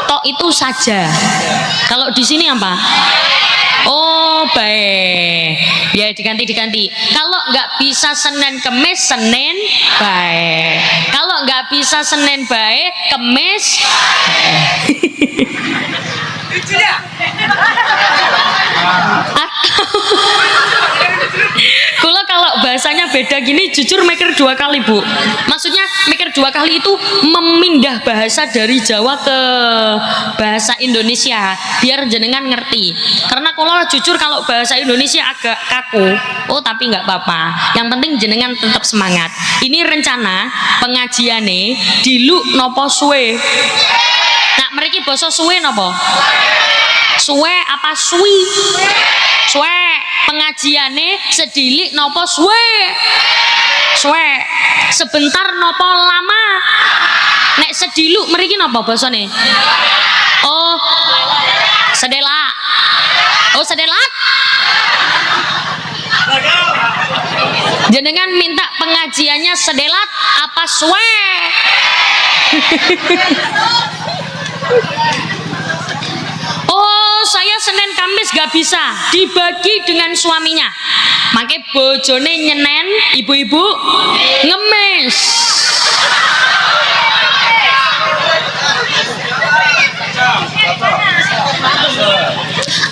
Tok itu saja. Kalau di sini apa? Oh, baik. Ya diganti. Kalau nggak bisa Senin Kemis, Senin baik. Kalau nggak bisa Senin baik, Kemis. Kula kalau bahasanya beda gini jujur mikir 2 kali, Bu. Maksudnya mikir 2 kali itu memindah bahasa dari Jawa ke bahasa Indonesia biar jenengan ngerti. Karena kula jujur kalau bahasa Indonesia agak kaku. Oh, tapi nggak apa-apa. Yang penting jenengan tetap semangat. Ini rencana pengajiane diluk nopo suwe. Nah, mereka basa suwe nopo? Suwe apa suwi? Suwe. Pengajiane sedilik nopo suwe? Suwe. Sebentar nopo lama? Nek sediluk mriki napa basane? Oh, sedelak. Oh, sedelak. Jenengan minta pengajiannya sedelat apa suwe? Oh, saya Senin Kamis gak bisa, dibagi dengan suaminya. Makanya bojone nyenen, ibu-ibu ngemis.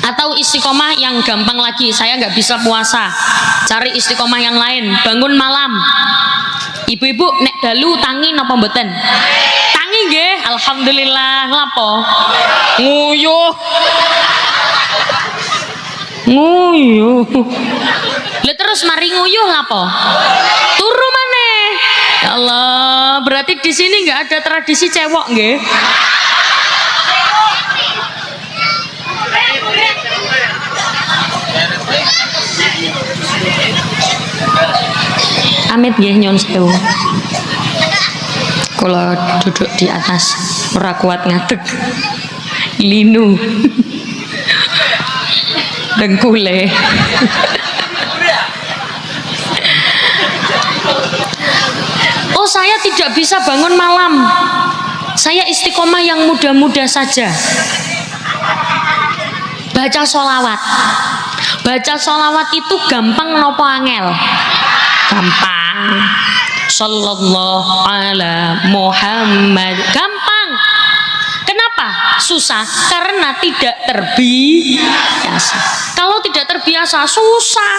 Atau istiqomah yang gampang lagi, saya nggak bisa puasa, cari istiqomah yang lain, bangun malam. Ibu-ibu nek dalu tangi napa mboten? Tangi nggih, alhamdulillah. Lapo? Nguyuh. Nguyuh. Lah terus mari nguyuh lapo? Turu maneh. Ya Allah, berarti di sini nggak ada tradisi cewek nggih? Amit nggih nyun sewu. Kula duduk di atas ora kuat ngadeg. Linu. Dengkule. Oh, saya tidak bisa bangun malam. Saya istiqomah yang muda-muda saja. Baca sholawat. Baca sholawat itu gampang nopo angel? Gampang. Sallallahu ala Muhammad. Gampang. Kenapa? Susah karena tidak terbiasa. Kalau tidak terbiasa susah.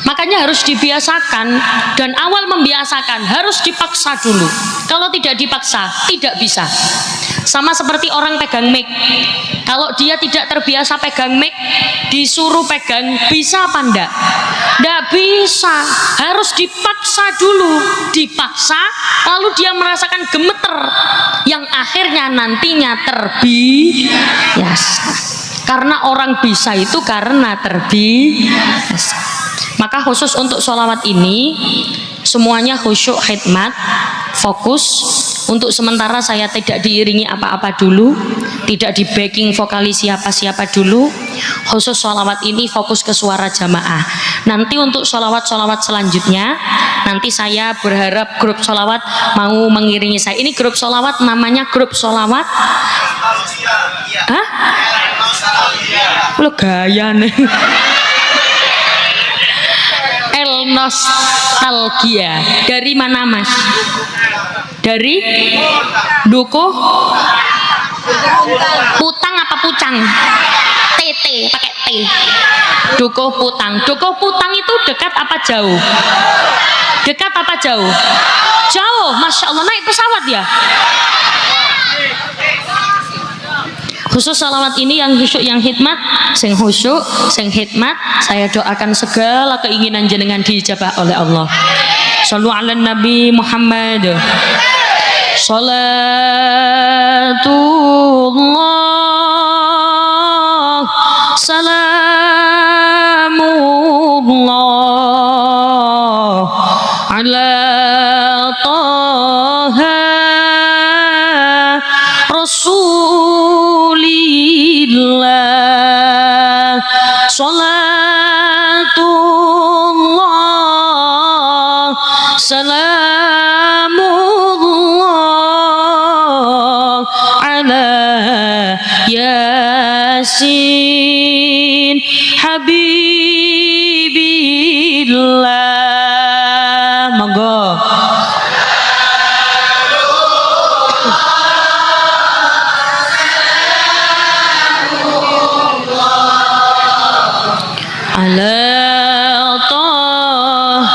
Makanya makanya harus dibiasakan, dan awal membiasakan harus dipaksa dulu. Kalau tidak dipaksa tidak bisa. Sama seperti orang pegang mic, kalau dia tidak terbiasa pegang mic, disuruh pegang bisa apa enggak? Enggak bisa, harus dipaksa dulu, dipaksa lalu dia merasakan gemeter yang akhirnya nantinya terbiasa. Karena orang bisa itu karena terbiasa. Maka khusus untuk sholawat ini semuanya khusyuk, khidmat, fokus. Untuk sementara saya tidak diiringi apa-apa dulu, tidak di backing vokalis siapa-siapa dulu. Khusus sholawat ini fokus ke suara jamaah. Nanti untuk sholawat-sholawat selanjutnya, nanti saya berharap grup sholawat mau mengiringi saya. Ini grup sholawat namanya grup sholawat. Hah? Lo gaya nih. El Nostalgia. Dari mana Mas? Dari Dukuh Putang apa Pucang? TT pakai T. Dukuh Putang. Dukuh Putang itu dekat apa jauh? Dekat apa jauh? Jauh. Masya Allah, naik pesawat ya. Khusus salawat ini yang khusyuk, yang hikmat, sing khusyuk, sing hikmat, saya doakan segala keinginan jenengan dijabah oleh Allah. Shallu ala Nabi Muhammad. Salatullah, salamullah ala Taha Rasulillah. Salatullah, salamullah ala Yasin Habibillah. Monggo. Ala Taha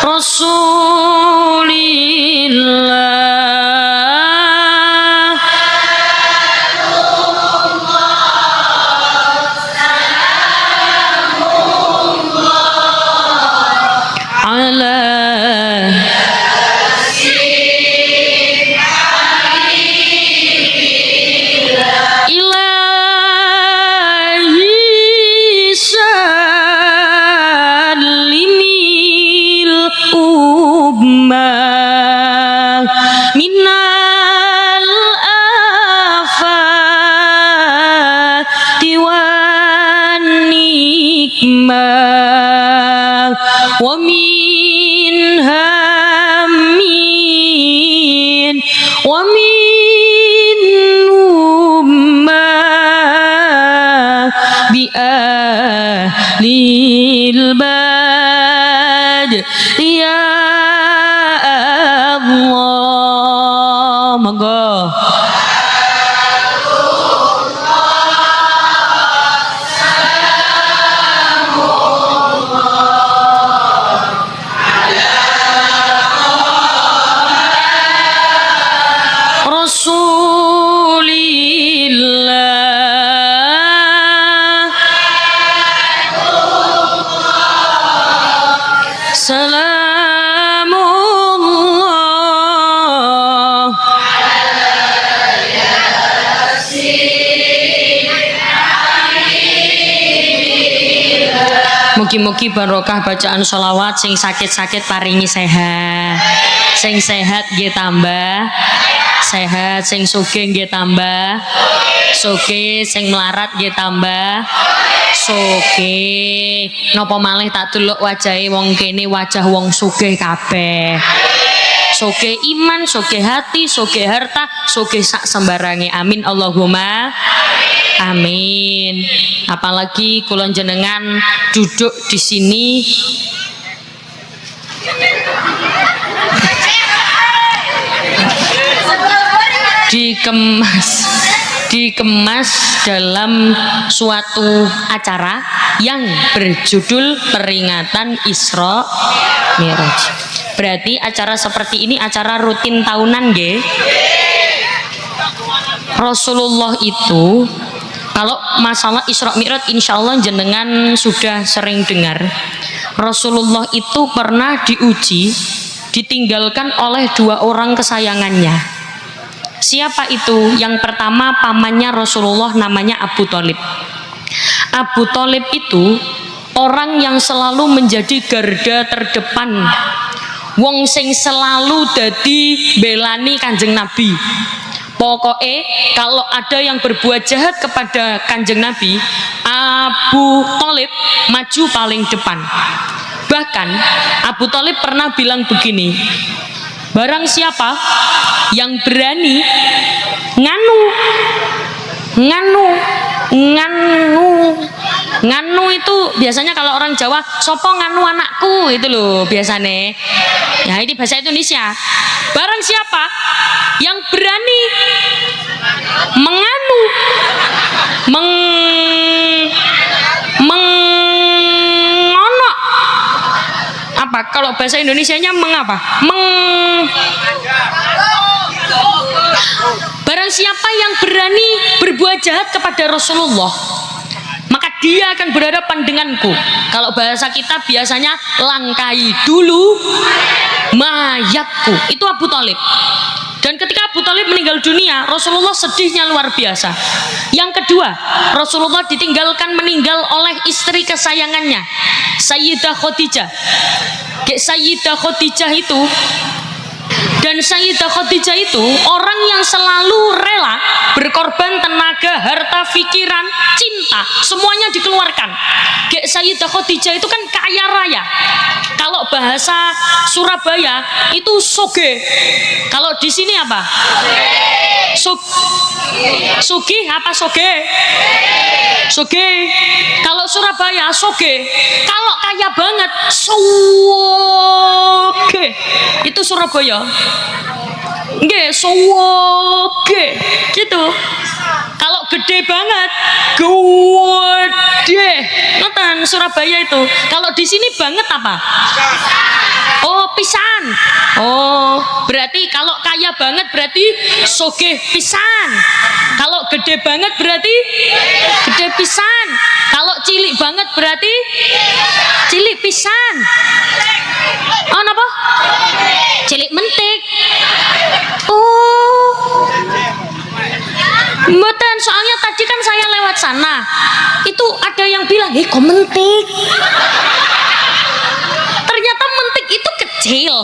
Rasulillah. Ala ilahi salimil ummah minal afati wan nikmah wa min hammin wa min ummah bi ahlil bad ya Allah. Monggo. Rasulillah. Salamullah. Mugi-mugi barokah bacaan sholawat. Sing sakit-sakit paringi sehat, sing sehat nggih tambah sehat, sing sugih nggih tambah sugih, sing melarat nggih tambah sugih. Napa malih tak delok wajahe wong kene wajah wong sugih kabeh. Sugih iman, sugih hati, sugih harta, sugih sak sembarange. Amin Allahumma amin. Apalagi kula jenengan duduk di sini dikemas dalam suatu acara yang berjudul peringatan Isra Mi'raj. Berarti acara seperti ini acara rutin tahunan nggih. Rasulullah itu kalau masalah Isra Mi'raj insya Allah jenengan sudah sering dengar. Rasulullah itu pernah diuji, ditinggalkan oleh dua orang kesayangannya. Siapa itu? Yang pertama pamannya Rasulullah namanya Abu Thalib. Abu Thalib itu orang yang selalu menjadi garda terdepan, wong sing selalu dadi belani Kanjeng Nabi. Pokoknya kalau ada yang berbuat jahat kepada Kanjeng Nabi, Abu Thalib maju paling depan. Bahkan Abu Thalib pernah bilang begini, barang siapa yang berani nganu itu biasanya kalau orang Jawa, sopo nganu anakku, itu loh biasanya. Ya ini bahasa Indonesia. Barang siapa yang berani mengono apa kalau bahasa Indonesianya mengapa? Barang siapa yang berani berbuat jahat kepada Rasulullah, maka dia akan berhadapan denganku. Kalau bahasa kita biasanya langkai dulu mayatku. Itu Abu Thalib. Dan ketika Abu Thalib meninggal dunia, Rasulullah sedihnya luar biasa. Yang kedua, Rasulullah ditinggalkan meninggal oleh istri kesayangannya, Sayyidah Khadijah. Sayyidah Khadijah itu, dan Sayyidah Khadijah itu orang yang selalu rela berkorban tenaga, harta, pikiran, cinta, semuanya dikeluarkan. Sayyidah Khadijah itu kan kaya raya. Kalau bahasa Surabaya itu soge. Kalau di sini apa? Sugih apa soge? Soge. Kalau Surabaya soge. Kalau kaya banget soge. Itu Surabaya. Nggih, soge. Gitu. Kalau gede banget, gede. Ngoten Surabaya itu. Kalau di sini banget apa? Oh, pisan. Oh, berarti kalau kaya banget berarti sogeh pisan. Kalau gede banget berarti gede pisan. Kalau cilik banget berarti cilik pisan. Oh, napa? Cilik mentik. Oh. Mboten, soalnya tadi kan saya lewat sana. Itu ada yang bilang, kok mentik?" Ternyata mentik itu kecil.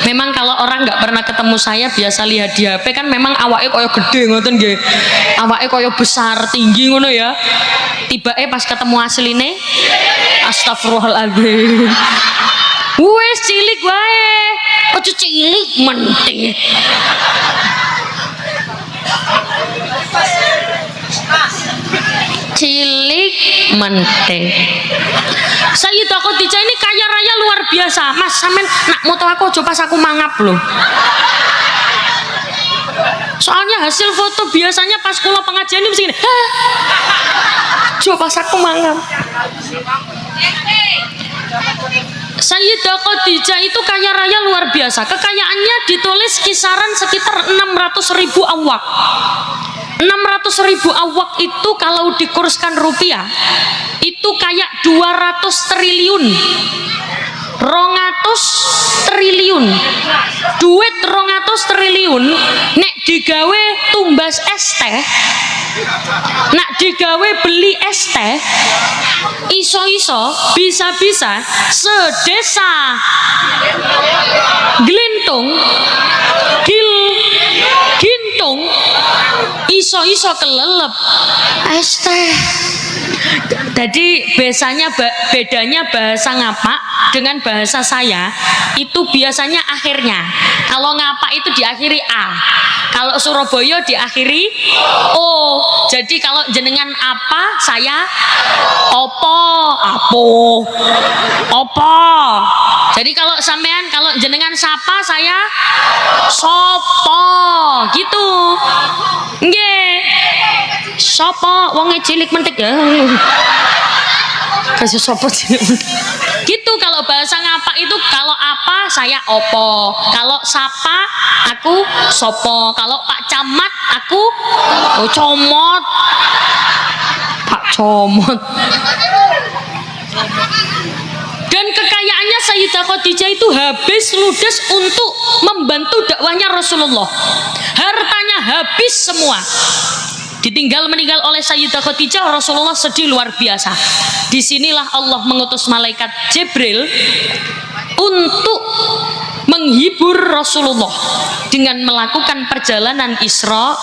Memang kalau orang nggak pernah ketemu saya, biasa lihat di HP kan memang awake koyo gede ngoten nggih. Awake koyo besar, tinggi ngono ya. Tibake pas ketemu asline, astagfirullahaladzim. Wes cilik wae. Ojo cilik mentik. Cilik mentik. Sayyidah Khadijah ini kaya raya luar biasa. Mas, sampean nak moto aku aja pas aku mangap loh. Soalnya hasil foto biasanya pas kula pengajian ini begini. Coba pas aku mangap. Sayyidah Khadijah itu kaya raya luar biasa. Kekayaannya ditulis kisaran sekitar 600.000 awak. 600.000 awak itu kalau dikurskan rupiah itu kayak 200 triliun. 200 triliun. Duit 200 triliun nek digawe tumbas es teh, nak digawe beli es teh, iso-iso bisa-bisa sedesa Glintung gintung iso-iso kelelep es teh. Jadi bedanya bahasa ngapak dengan bahasa saya itu biasanya akhirnya. Kalau ngapak itu diakhiri A, kalau Surabaya diakhiri O. Jadi kalau jenengan apa, saya opo, opo. Jadi kalau sampean, kalau jenengan sapa, saya sopo, gitu. Nggih. Sopo wonge cilik mentik ya. Kasih sopo cilik mentik. Gitu kalau bahasa ngapak itu, kalau apa saya opo, kalau sapa aku sopo, kalau Pak Camat aku comot. Pak Comot. Dan kekayaannya Sayyidah Khadijah itu habis ludes untuk membantu dakwahnya Rasulullah. Hartanya habis semua. Ditinggal meninggal oleh Sayyidah Khadijah, Rasulullah sedih luar biasa. Disinilah Allah mengutus malaikat Jibril untuk menghibur Rasulullah dengan melakukan perjalanan Isra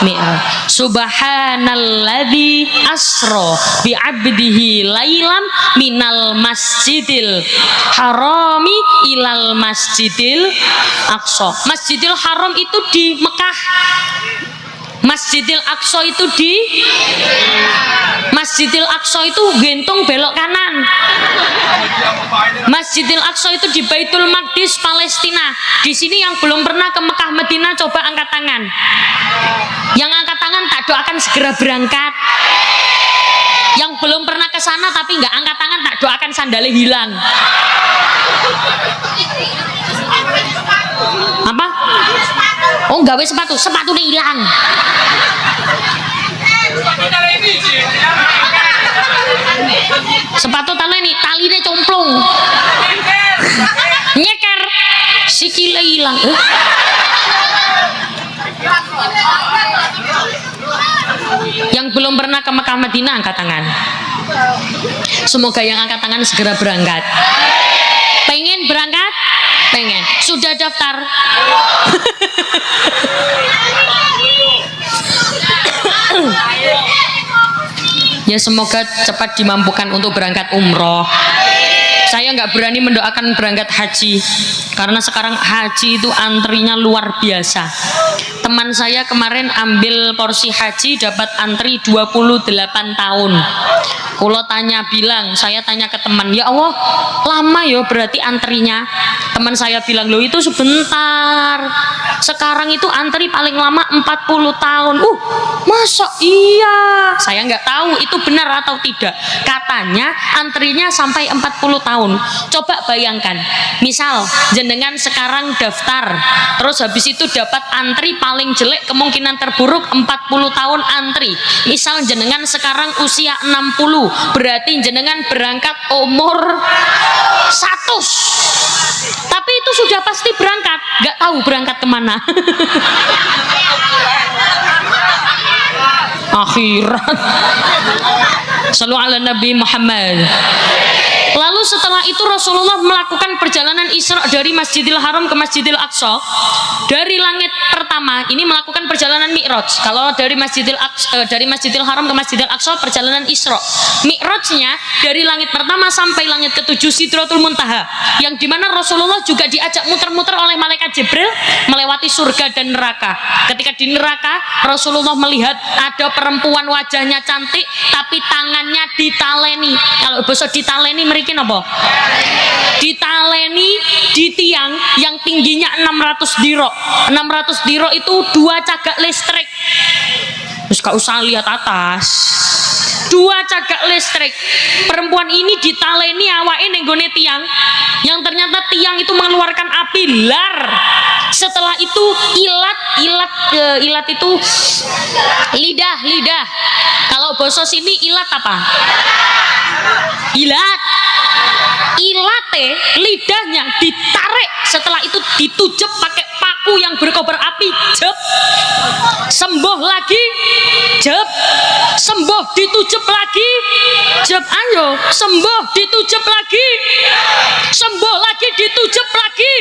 Mi'raj. Subhanalladzi asra bi 'abdihi lailam minal masjidil harami ilal masjidil aqsa. Masjidil Haram itu di Mekah. Masjidil Aqsa itu di Masjidil Aqsa itu gentung belok kanan. Masjidil Aqsa itu di Baitul Maqdis Palestina. Di sini yang belum pernah ke Mekah Madinah coba angkat tangan. Yang angkat tangan tak doakan segera berangkat. Yang belum pernah ke sana tapi nggak angkat tangan tak doakan sandalnya hilang. Apa? Oh, gawe sepatu, sepatunya hilang. Sepatu taleni, taline complong. Nyeker, sikile hilang. Yang belum pernah ke Mekah Madinah angkat tangan. Semoga yang angkat tangan segera berangkat. Pengen berangkat? Pengen. Sudah daftar? Ya semoga cepat dimampukan untuk berangkat umroh. Saya nggak berani mendoakan berangkat haji karena sekarang haji itu antrinya luar biasa. Teman saya kemarin ambil porsi haji dapat antri 28 tahun. Kalau bilang, saya tanya ke teman, ya Allah lama ya berarti antrinya. Teman saya bilang, loh itu sebentar. Sekarang itu antri paling lama 40 tahun. Masa iya? Saya nggak tahu itu benar atau tidak. Katanya antrinya sampai 40 tahun. Coba bayangkan, misal jenengan sekarang daftar, terus habis itu dapat antri paling jelek kemungkinan terburuk 40 tahun antri. Misal jenengan sekarang usia 60, berarti jenengan berangkat umur 100. Tapi itu sudah pasti berangkat, nggak tahu berangkat kemana. Akhirat. Shallu ala Nabi Muhammad. Lalu setelah itu Rasulullah melakukan perjalanan Isra dari Masjidil Haram ke Masjidil Aqsa. Dari langit pertama ini melakukan perjalanan Mi'raj. Kalau dari Masjidil Haram ke Masjidil Aqsa perjalanan Isra. Mi'rajnya dari langit pertama sampai langit ketujuh Sidratul Muntaha, yang dimana Rasulullah juga diajak muter-muter oleh malaikat Jibril melewati surga dan neraka. Ketika di neraka Rasulullah melihat ada perempuan wajahnya cantik tapi tangannya ditaleni. Kalau bahasa ditaleni mriki napa? Ditaleni di tiang yang tingginya 600 dirok. 600 dirok itu 2 cagak listrik. Terus gak usah lihat atas. 2 cagak listrik. Perempuan ini ditaleni awake ning gone tiang yang ternyata tiang itu mengeluarkan api lar. Setelah itu ilat itu lidah. Kalau bahasa sini ilat apa? Ilate lidahnya ditarik, setelah itu ditujep pakai paku yang berkobar api, jep, sembuh lagi, jep, sembuh ditujep lagi, jep, ayo sembuh ditujep lagi, sembuh lagi ditujep lagi.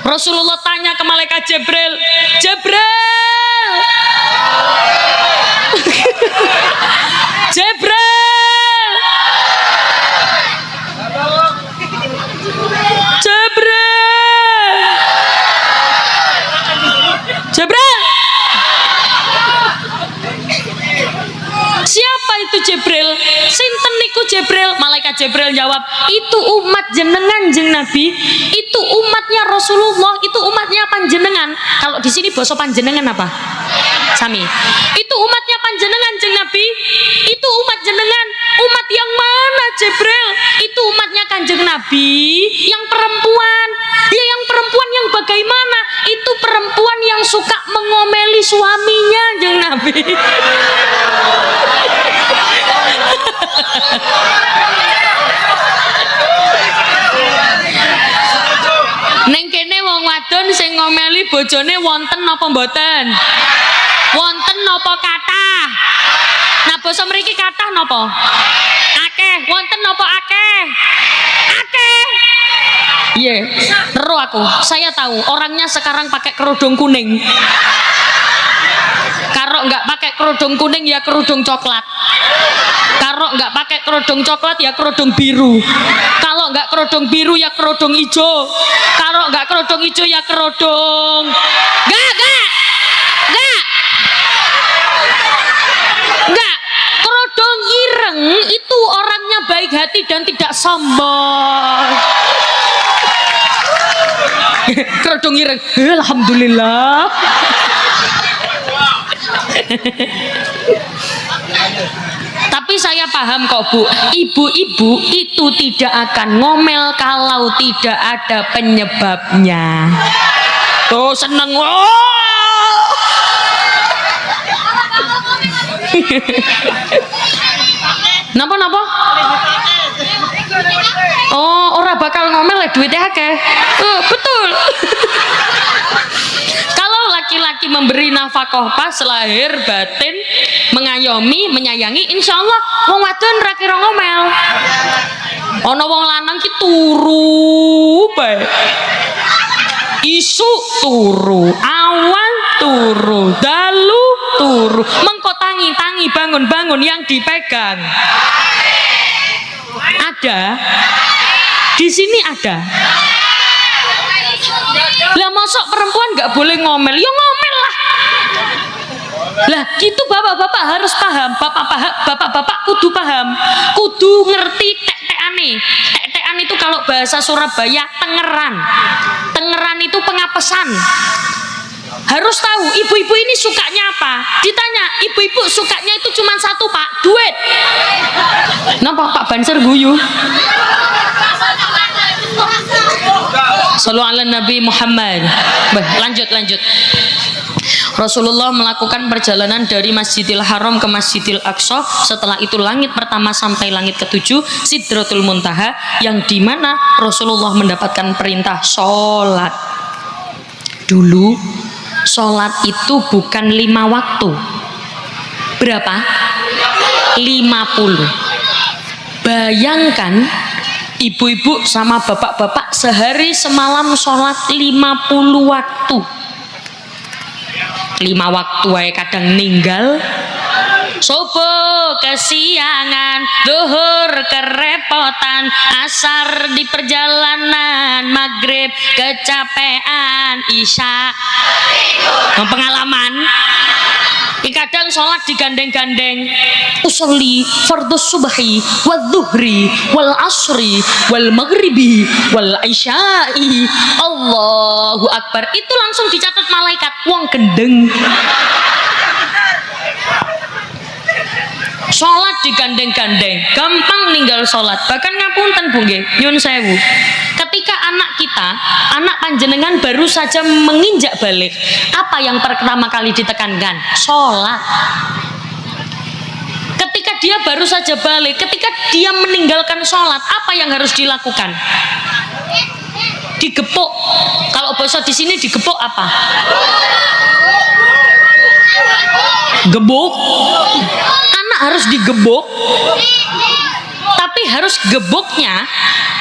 Rasulullah tanya ke malaikat Jibril, Jibril Jibril. Jibril. Jibril. Siapa itu Jibril? Sinten niku Jibril? Malaikat Jibril jawab, itu umat jenengan jeng Nabi. Itu umatnya Rasulullah, itu umatnya panjenengan. Kalau di sini basa panjenengan apa? Sami. Itu umatnya panjenengan jeng Nabi. Itu umat jenengan. Umat yang mana Jibril? Itu umatnya Kanjeng Nabi yang perempuan. Ya yang perempuan yang bagaimana? Itu perempuan yang suka mengomeli suaminya jeng Nabi. Neng kene wong wadon sing ngomeli bojone wonten napa mboten? Wonten napa kathah? Nah basa mriki kathah napa? Akeh. Wonten napa akeh? Akeh. Iya, ero aku. Saya tahu orangnya sekarang pakai kerudung kuning. Kalau nggak pakai kerudung kuning ya kerudung coklat. Kalau nggak pakai kerudung coklat ya kerudung biru. Kalau nggak kerudung biru ya kerudung hijau. Kalau nggak kerudung hijau ya kerudung. Nggak. Kerudung ireng itu orangnya baik hati dan tidak sombong. Kerudung ireng, alhamdulillah. Tapi saya paham kok Bu, ibu-ibu itu tidak akan ngomel kalau tidak ada penyebabnya. Tuh seneng. Napa? Oh, ora bakal ngomel duitnya akeh. Betul. Kalau laki-laki memberi nafkah pas lahir batin, mengayomi, menyayangi, insya Allah wong wadon ra kira ngomel. Ana wong lanang ki turu bae. Isu turu, awan turu, dalu turu, mengko tangi bangun yang dipegang. Ada di sini ada. Lah mosok perempuan nggak boleh ngomel? Ya ngomel lah. Lah gitu bapak-bapak harus paham. Bapak-bapak kudu paham. Kudu ngerti tek-tekane. Tek-tekan itu kalau bahasa Surabaya tengeran. Tengeran itu pengapesan. Harus tahu ibu-ibu ini sukanya apa. Ditanya ibu-ibu sukanya itu cuma satu Pak, duit. Nampak Pak Banser guyu. Sallu ala Nabi Muhammad. Lanjut. Rasulullah melakukan perjalanan dari Masjidil Haram ke Masjidil Aqsa. Setelah itu langit pertama sampai langit ketujuh, Sidratul Muntaha, yang dimana Rasulullah mendapatkan perintah sholat. Dulu sholat itu bukan 5 waktu. Berapa? 50. Bayangkan ibu-ibu sama bapak-bapak sehari semalam sholat 50 waktu. 5 waktu aja kadang ninggal. Subuh kesiangan, zuhur kerepotan, asar di perjalanan, maghrib kecapean, isya pengalaman. Kadang sholat digandeng-gandeng, usolli fardhu subhi wal dhuhri wal asri wal maghribi wal isya'i, Allahu akbar. Itu langsung dicatat malaikat, wong gendeng. Sholat digandeng-gandeng, gampang ninggal sholat. Bahkan ngapunten Bu nggih, nyun sewu. Ketika anak kita, anak panjenengan baru saja menginjak balik, apa yang pertama kali ditekankan? Sholat. Ketika dia baru saja balik, ketika dia meninggalkan sholat, apa yang harus dilakukan? Digepuk. Kalau bahasa di sini digepuk apa? Gebuk. Anak harus digebuk, tapi harus gebuknya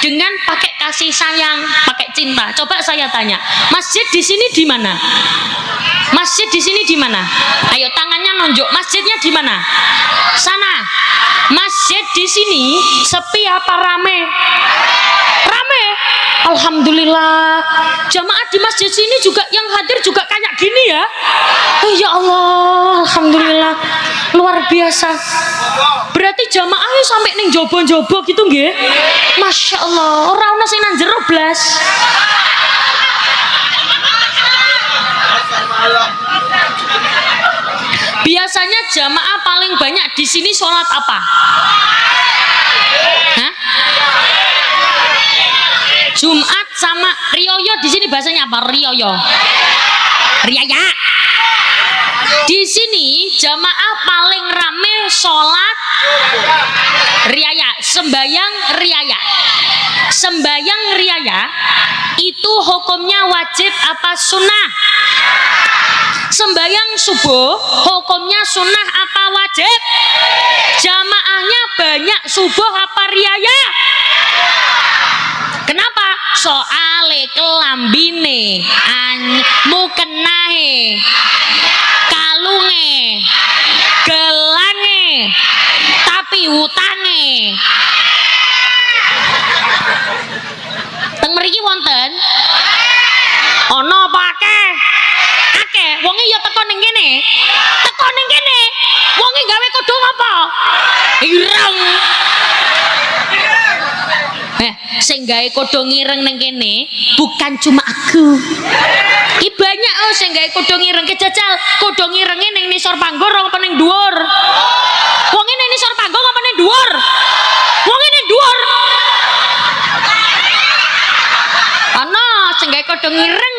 dengan pakai kasih sayang, pakai cinta. Coba saya tanya, masjid di sini di mana? Masjid di sini di mana? Ayo tangannya nunjuk. Masjidnya di mana? Sana. Masjid di sini sepi apa rame? Rame. Alhamdulillah. Jamaah di masjid sini juga yang hadir juga kayak gini ya. Oh ya Allah, alhamdulillah. Luar biasa. Berarti jamaahnya sampai ning jobo-jobo gitu nggih? Masya Allah, ora ono sing nang jero blas. Biasanya jamaah paling banyak di sini sholat apa? Hah? Jumat sama Rioyo di sini bahasanya apa? Rioyo. Riaya. Di sini jamaah paling rame sholat riaya, sembayang riaya. Sembayang riaya itu hukumnya wajib apa sunnah? Sembayang subuh hukumnya sunnah apa wajib? Jamaahnya banyak subuh apa riaya? Kenapa? Soale kelambine mukenahe kalunge gelange tapi utange teng mriki wonten ana apa akeh wonge ya teko ning kene wonge gawe kodhong apa ireng sing gawe kodhong ireng ning kene bukan cuma aku. Ki banyak sing gawe kodhong ireng kejajal kodhong irenge ning nisor panggor apa ning dhuwur. Wonge ning nisor panggor apa ning dhuwur? Wonge ning dhuwur. Ana sing gawe kodhong ireng.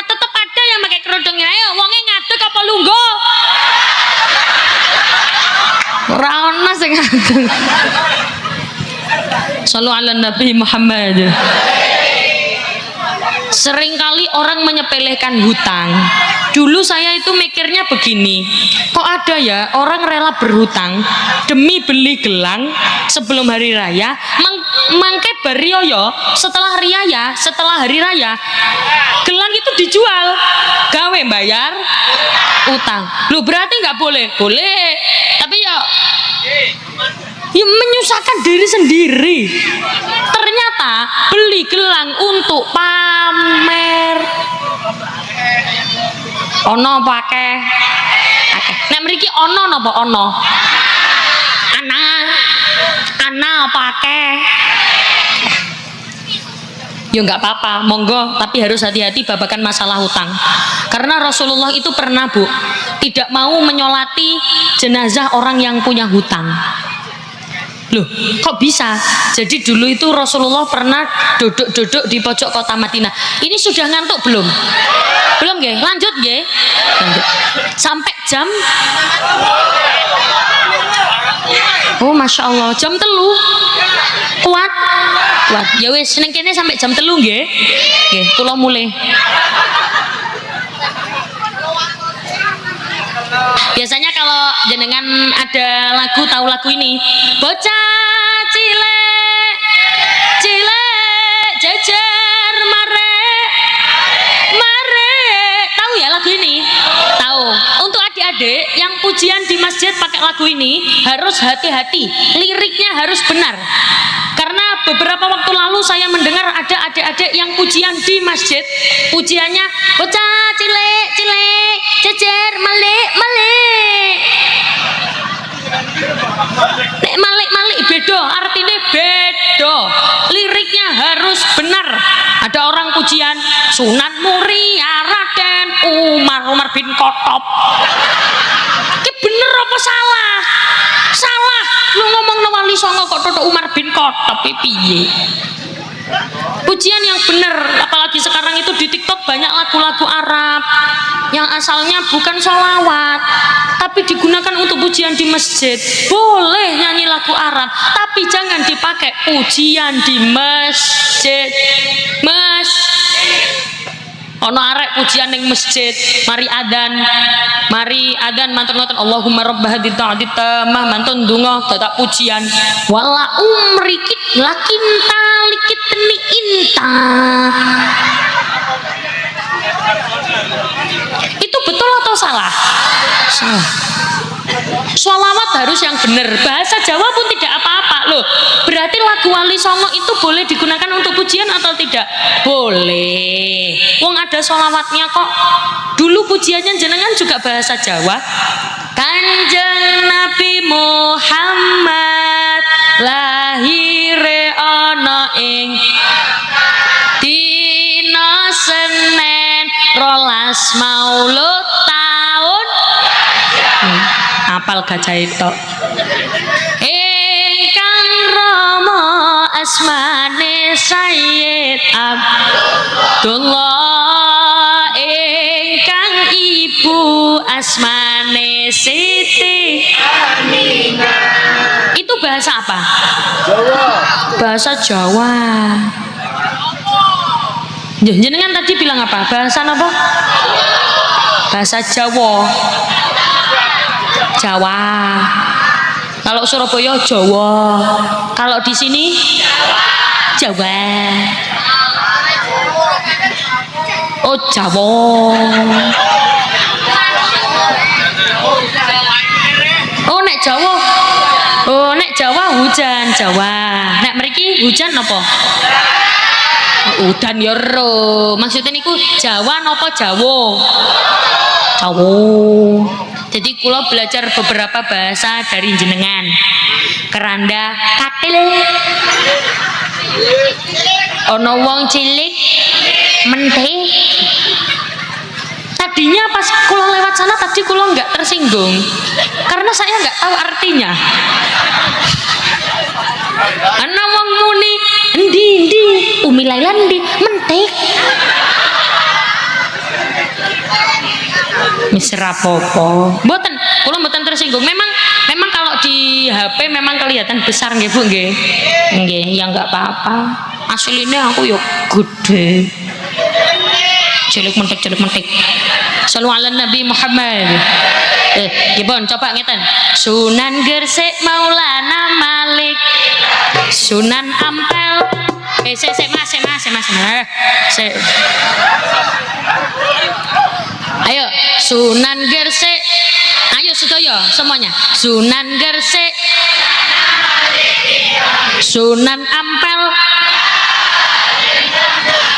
Tetep ada yang pakai kodhong ireng. Ayo wonge ngadeg apa lungguh? Ora ana sing ngadeg. Sallu ala Nabi Muhammad. Seringkali orang menyepelekan hutang. Dulu saya itu mikirnya begini, kok ada ya orang rela berhutang demi beli gelang sebelum hari raya, mangke berioyo setelah hari raya gelang itu dijual, gawe bayar utang. Lu berarti nggak boleh? Boleh, tapi ya menyusahkan diri sendiri. Ternyata beli gelang untuk pamer ono pakai nek mriki ono napa ono ana pakai ya nggak apa-apa, monggo, tapi harus hati-hati babakan masalah hutang. Karena Rasulullah itu pernah tidak mau menyolati jenazah orang yang punya hutang. Loh, kok bisa? Jadi dulu itu Rasulullah pernah duduk-duduk di pojok kota Madinah. Ini sudah ngantuk belum? Belum nggih? Lanjut nggih? Lanjut. Sampai jam oh Masya Allah, jam 3 kuat. Ya wis ning kene sampai jam 3 nggih. Nggih, kula mulai. Biasanya kalau jenengan ada lagu, tahu lagu ini, bocah cilik jejer mare, tahu ya lagu ini? Tahu. Untuk adik-adik yang pujian di masjid pakai lagu ini harus hati-hati, liriknya harus benar. Karena beberapa waktu lalu saya mendengar ada adik-adik yang pujian di masjid, pujiannya bocah cilik jejer malik nek malik bedo, artinya bedo, liriknya harus benar. Ada orang pujian Sunan Muria Raden Umar bin Khattab, ini bener apa salah? Salah, lu ngomong Wali Songo kok Toto Umar bin Khattab piye? Pujian yang benar, apalagi sekarang itu di TikTok banyak lagu-lagu Arab yang asalnya bukan sholawat tapi digunakan untuk pujian di masjid. Boleh nyanyi lagu Arab tapi jangan dipakai pujian di masjid. Ono arek pujian ning masjid, mari adan mantun ngoten Allahumma rabb hadhihi ta'ati tamah mantun donga dadak pujian wala umrikit lakin talikit ni inta. Itu betul atau salah? Salah. Sholawat harus yang benar. Bahasa Jawa pun tidak apa-apa loh. Berarti lagu Wali Songo itu boleh digunakan untuk pujian atau tidak? Boleh. Wong ada sholawatnya kok. Dulu pujiannya jenengan juga bahasa Jawa. Kanjeng Nabi Muhammad lahire ana ing dina Senin 12 Maulud tahun apal gajah itu ingkang rama asmane Sayyid Abdullah ingkang ibu asmane Siti Aminah. Itu bahasa apa? Jawa. Bahasa Jawa. Jenengan tadi bilang apa? Bahasa apa? Bahasa Jawa. Jawa. Kalau Surabaya Jawa. Kalau di sini Jawa. Oh Jawa. Oh nek Jawa. Oh nek Jawa hujan Jawa. Nek mriki hujan apa? Udan ya ro. Maksudnya niku Jawa napa Jawa? Jawa. Jadi kula belajar beberapa bahasa dari jenengan. Keranda katil. Ono wong cilik menteh. Tadinya pas kula lewat sana tadi kula nggak tersinggung karena saya nggak tahu artinya. Ana wong muni endi Umi Laila endi mentek. Misra popo. Mboten, kula mboten tersinggung. Memang kalau di HP memang kelihatan besar nggih Bu nggih. Nggih, ya enggak apa-apa. Aslinya aku yo gede. Cilik mentek. Sallu ala Nabi Muhammad. Gimana? Coba ngeten. Sunan Gresik Maulana Malik. Sunan Ampel. Mas. Ayo, Sunan Gresik. Ayo sedaya semuanya. Sunan Gresik. Sunan Ampel.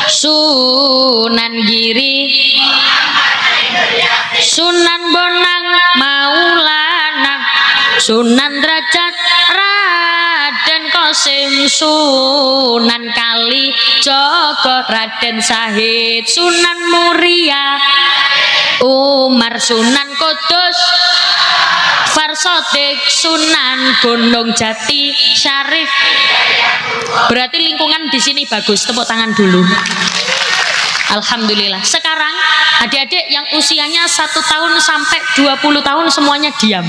Sunan Giri. Sunan Bonang Maulana. Sunan Derajat Raden Qasim. Sunan Kali Jogo Raden Sahid. Sunan Muria Umar. Sunan Kudus Farsodik. Sunan Gunung Jati Syarif. Berarti lingkungan di sini bagus. Tepuk tangan dulu. Alhamdulillah. Sekarang adik-adik yang usianya 1 tahun sampai 20 tahun semuanya diam.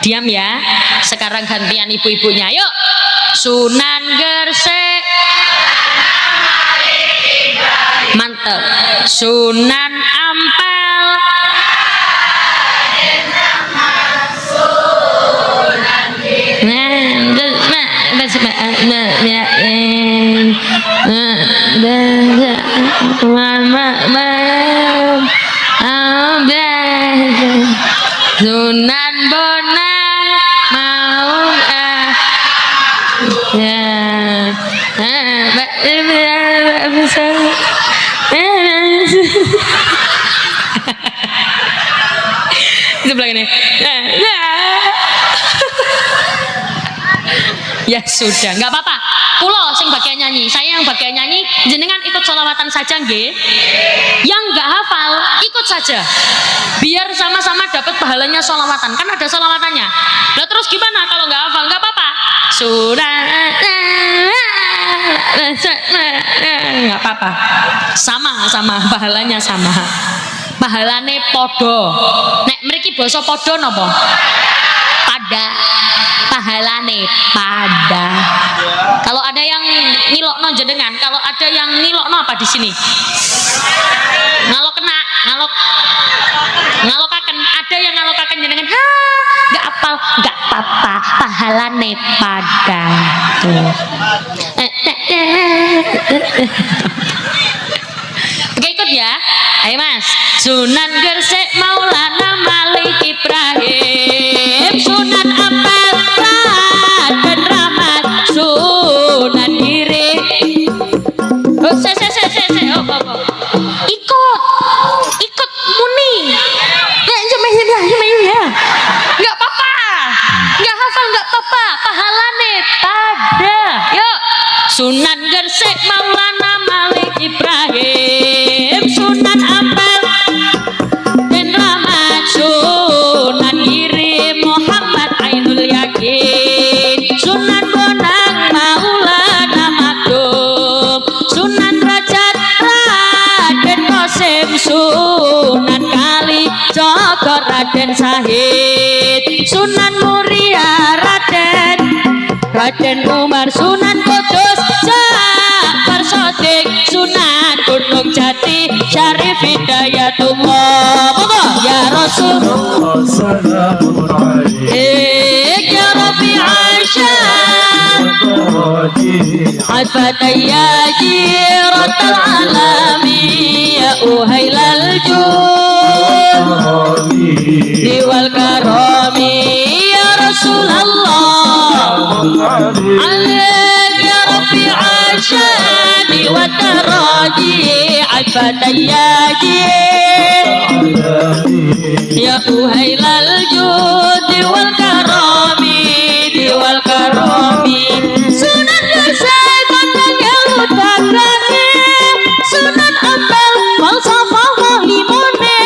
Diam ya. Sekarang gantian ibu-ibunya. Yuk. Sunan Gresik. Mantap. Sunan Ampel. Sunan Bonang mau sebelah ini. Ya sudah, nggak apa-apa. Pulau sing bagian nyanyi, saya yang bagian nyanyi, jenengan ikut sholawatan saja nggih. Yang nggak hafal ikut saja, biar sama-sama dapat pahalanya sholawatan. Kan ada sholawatannya. Lah terus gimana kalau nggak hafal? Nggak apa-apa. Sudah, nggak apa-apa. Sama pahalanya sama. Pahalane podo. Nek mriki basa podo napa? Pada. Pahalane pada. Kalau ada yang ngilokno jenengan, kalau ada yang ngilokno apa di sini? Ngalokaken. Ada yang ngalokaken jenengan. Enggak apal, enggak apa-apa. Pahalane pada. Tuh. Oke, ikut ya. Ayo Mas. Sunan Gresik Maulana Malik Ibrahim, Sunan Ampel Raden Rahmat, Sunan Giri. Oh, oh. Ikut muni. Ya. Enggak apa-apa. Enggak hafal enggak apa-apa. Pahalane ada. Yuk. Sunan Gresik Maulana Malik Ibrahim, Sunan Ampel dan Rahmat, Sunan Giri Muhammad Ainul Yakin, Sunan Bonang Maulana Makdum, Sunan Derajat Raden Qasim, Sunan Kali Jogo Raden Sahid, Sunan Muria Raden Umar, Sunan Kudus Ja'far Shadiq, Sunan Gunung Jati Syarif Hidayatullah. Monggo ya Rasulullah salamun alaik ya Rabbi Aisyah Al-Fatayya Jiratal Alami ya Uhailal Judi wal Karami ya Rasulullah alaik ya Rabbi Aisyah wa taraji Al-Fatayya ya Uhailal Judi wal Karami diwal Karami. Sunan Gresik Kandang Utarane, Sunan Ampel falsafah limone,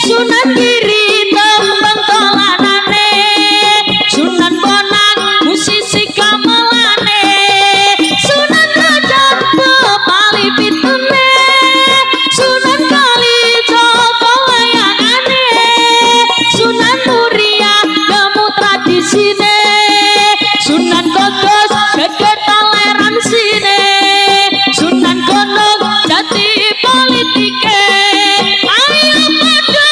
Sunan Giri tembang tolanane, Sunan Bonang musisi gamelane, Sunan Derajat pepali pitune, Sunan Kali Jogo layangane, Sunan Muria nemu tradisine, Sunan Kudus gede toleransine, Sunan Gunung Jati politike. Ayo padha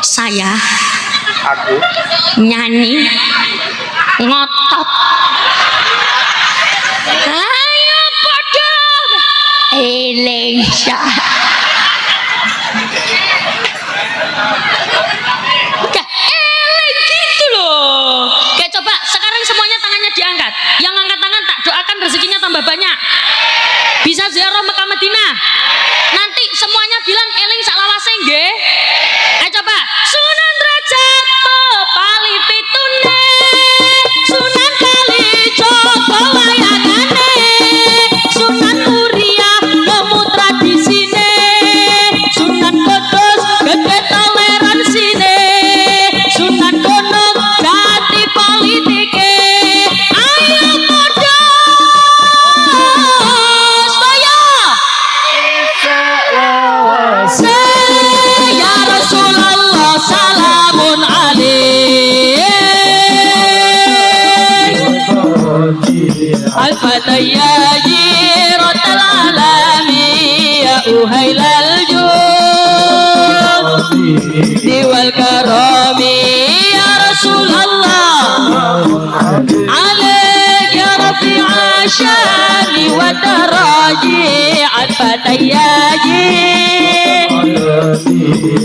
saya nyanyi ngotot. Ayo padha Elisha. Gitu loh. Kayak coba sekarang semuanya tangannya diangkat. Yang angkat tangan tak doakan rezekinya tambah banyak. Bisa ziarah Mekah Madinah. Nanti semuanya bilang eling saklawase nggih. Ayo coba. Sunan Derajat pepali pitune, Sunan Kali Jogo layangane, Sunan Muria nemu tradisine, Sunan Kudus gede toleransine, Sunan Gunung Jati politike. Ayo padha ya Rasulullah salamun alaik Al-Fatayya Jiratal Alami ya Uhailal Judi wal Karami ya Rasulullah alaik ya Rabbi Aisyah wa taraji Al-Fatayya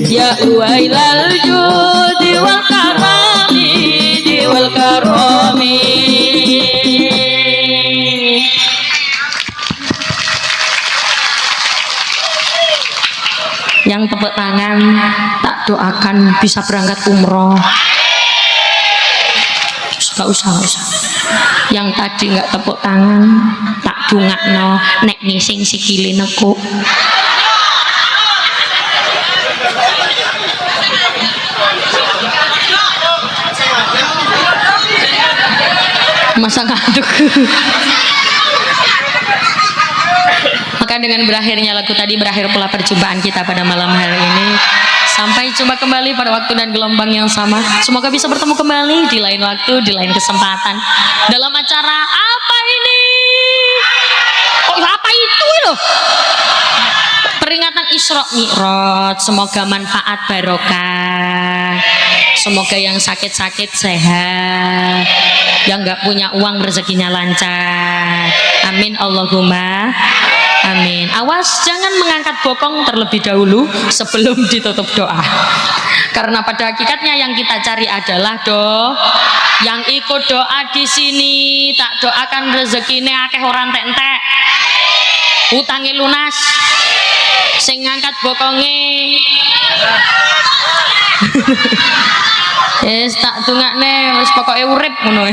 ya Uhailal Judi wal Karami diwal Karami. Yang tepuk tangan tak doakan bisa berangkat umroh. Gak usah. Yang tadi nggak tepuk tangan tak dungakno nek ngising sikile nekuk. Masa ngaduk. Maka dengan berakhirnya lagu tadi berakhir pula perjumpaan kita pada malam hari ini. Sampai jumpa kembali pada waktu dan gelombang yang sama. Semoga bisa bertemu kembali di lain waktu, di lain kesempatan dalam acara apa ini? Oh, apa itu loh? Peringatan Isra Mi'raj. Semoga manfaat barokah. Semoga yang sakit-sakit sehat, yang nggak punya uang rezekinya lancar. Amin Allahumma amin. Awas jangan mengangkat bokong terlebih dahulu sebelum ditutup doa. Karena pada hakikatnya yang kita cari adalah yang ikut doa di sini tak doakan rezekine akeh ora entek-entek. Utange lunas. Sing ngangkat bokonge wis tak dongakne wis pokoke urip ngono.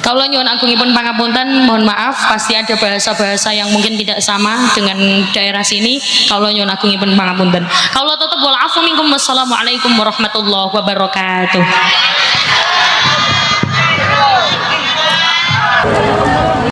Kalau nyuwun agungipun pangapunten, mohon maaf pasti ada bahasa-bahasa yang mungkin tidak sama dengan daerah sini. Kalau nyuwun agungipun pangapunten. Kalau tutup wal afu minkum wassalamualaikum warahmatullahi wabarakatuh.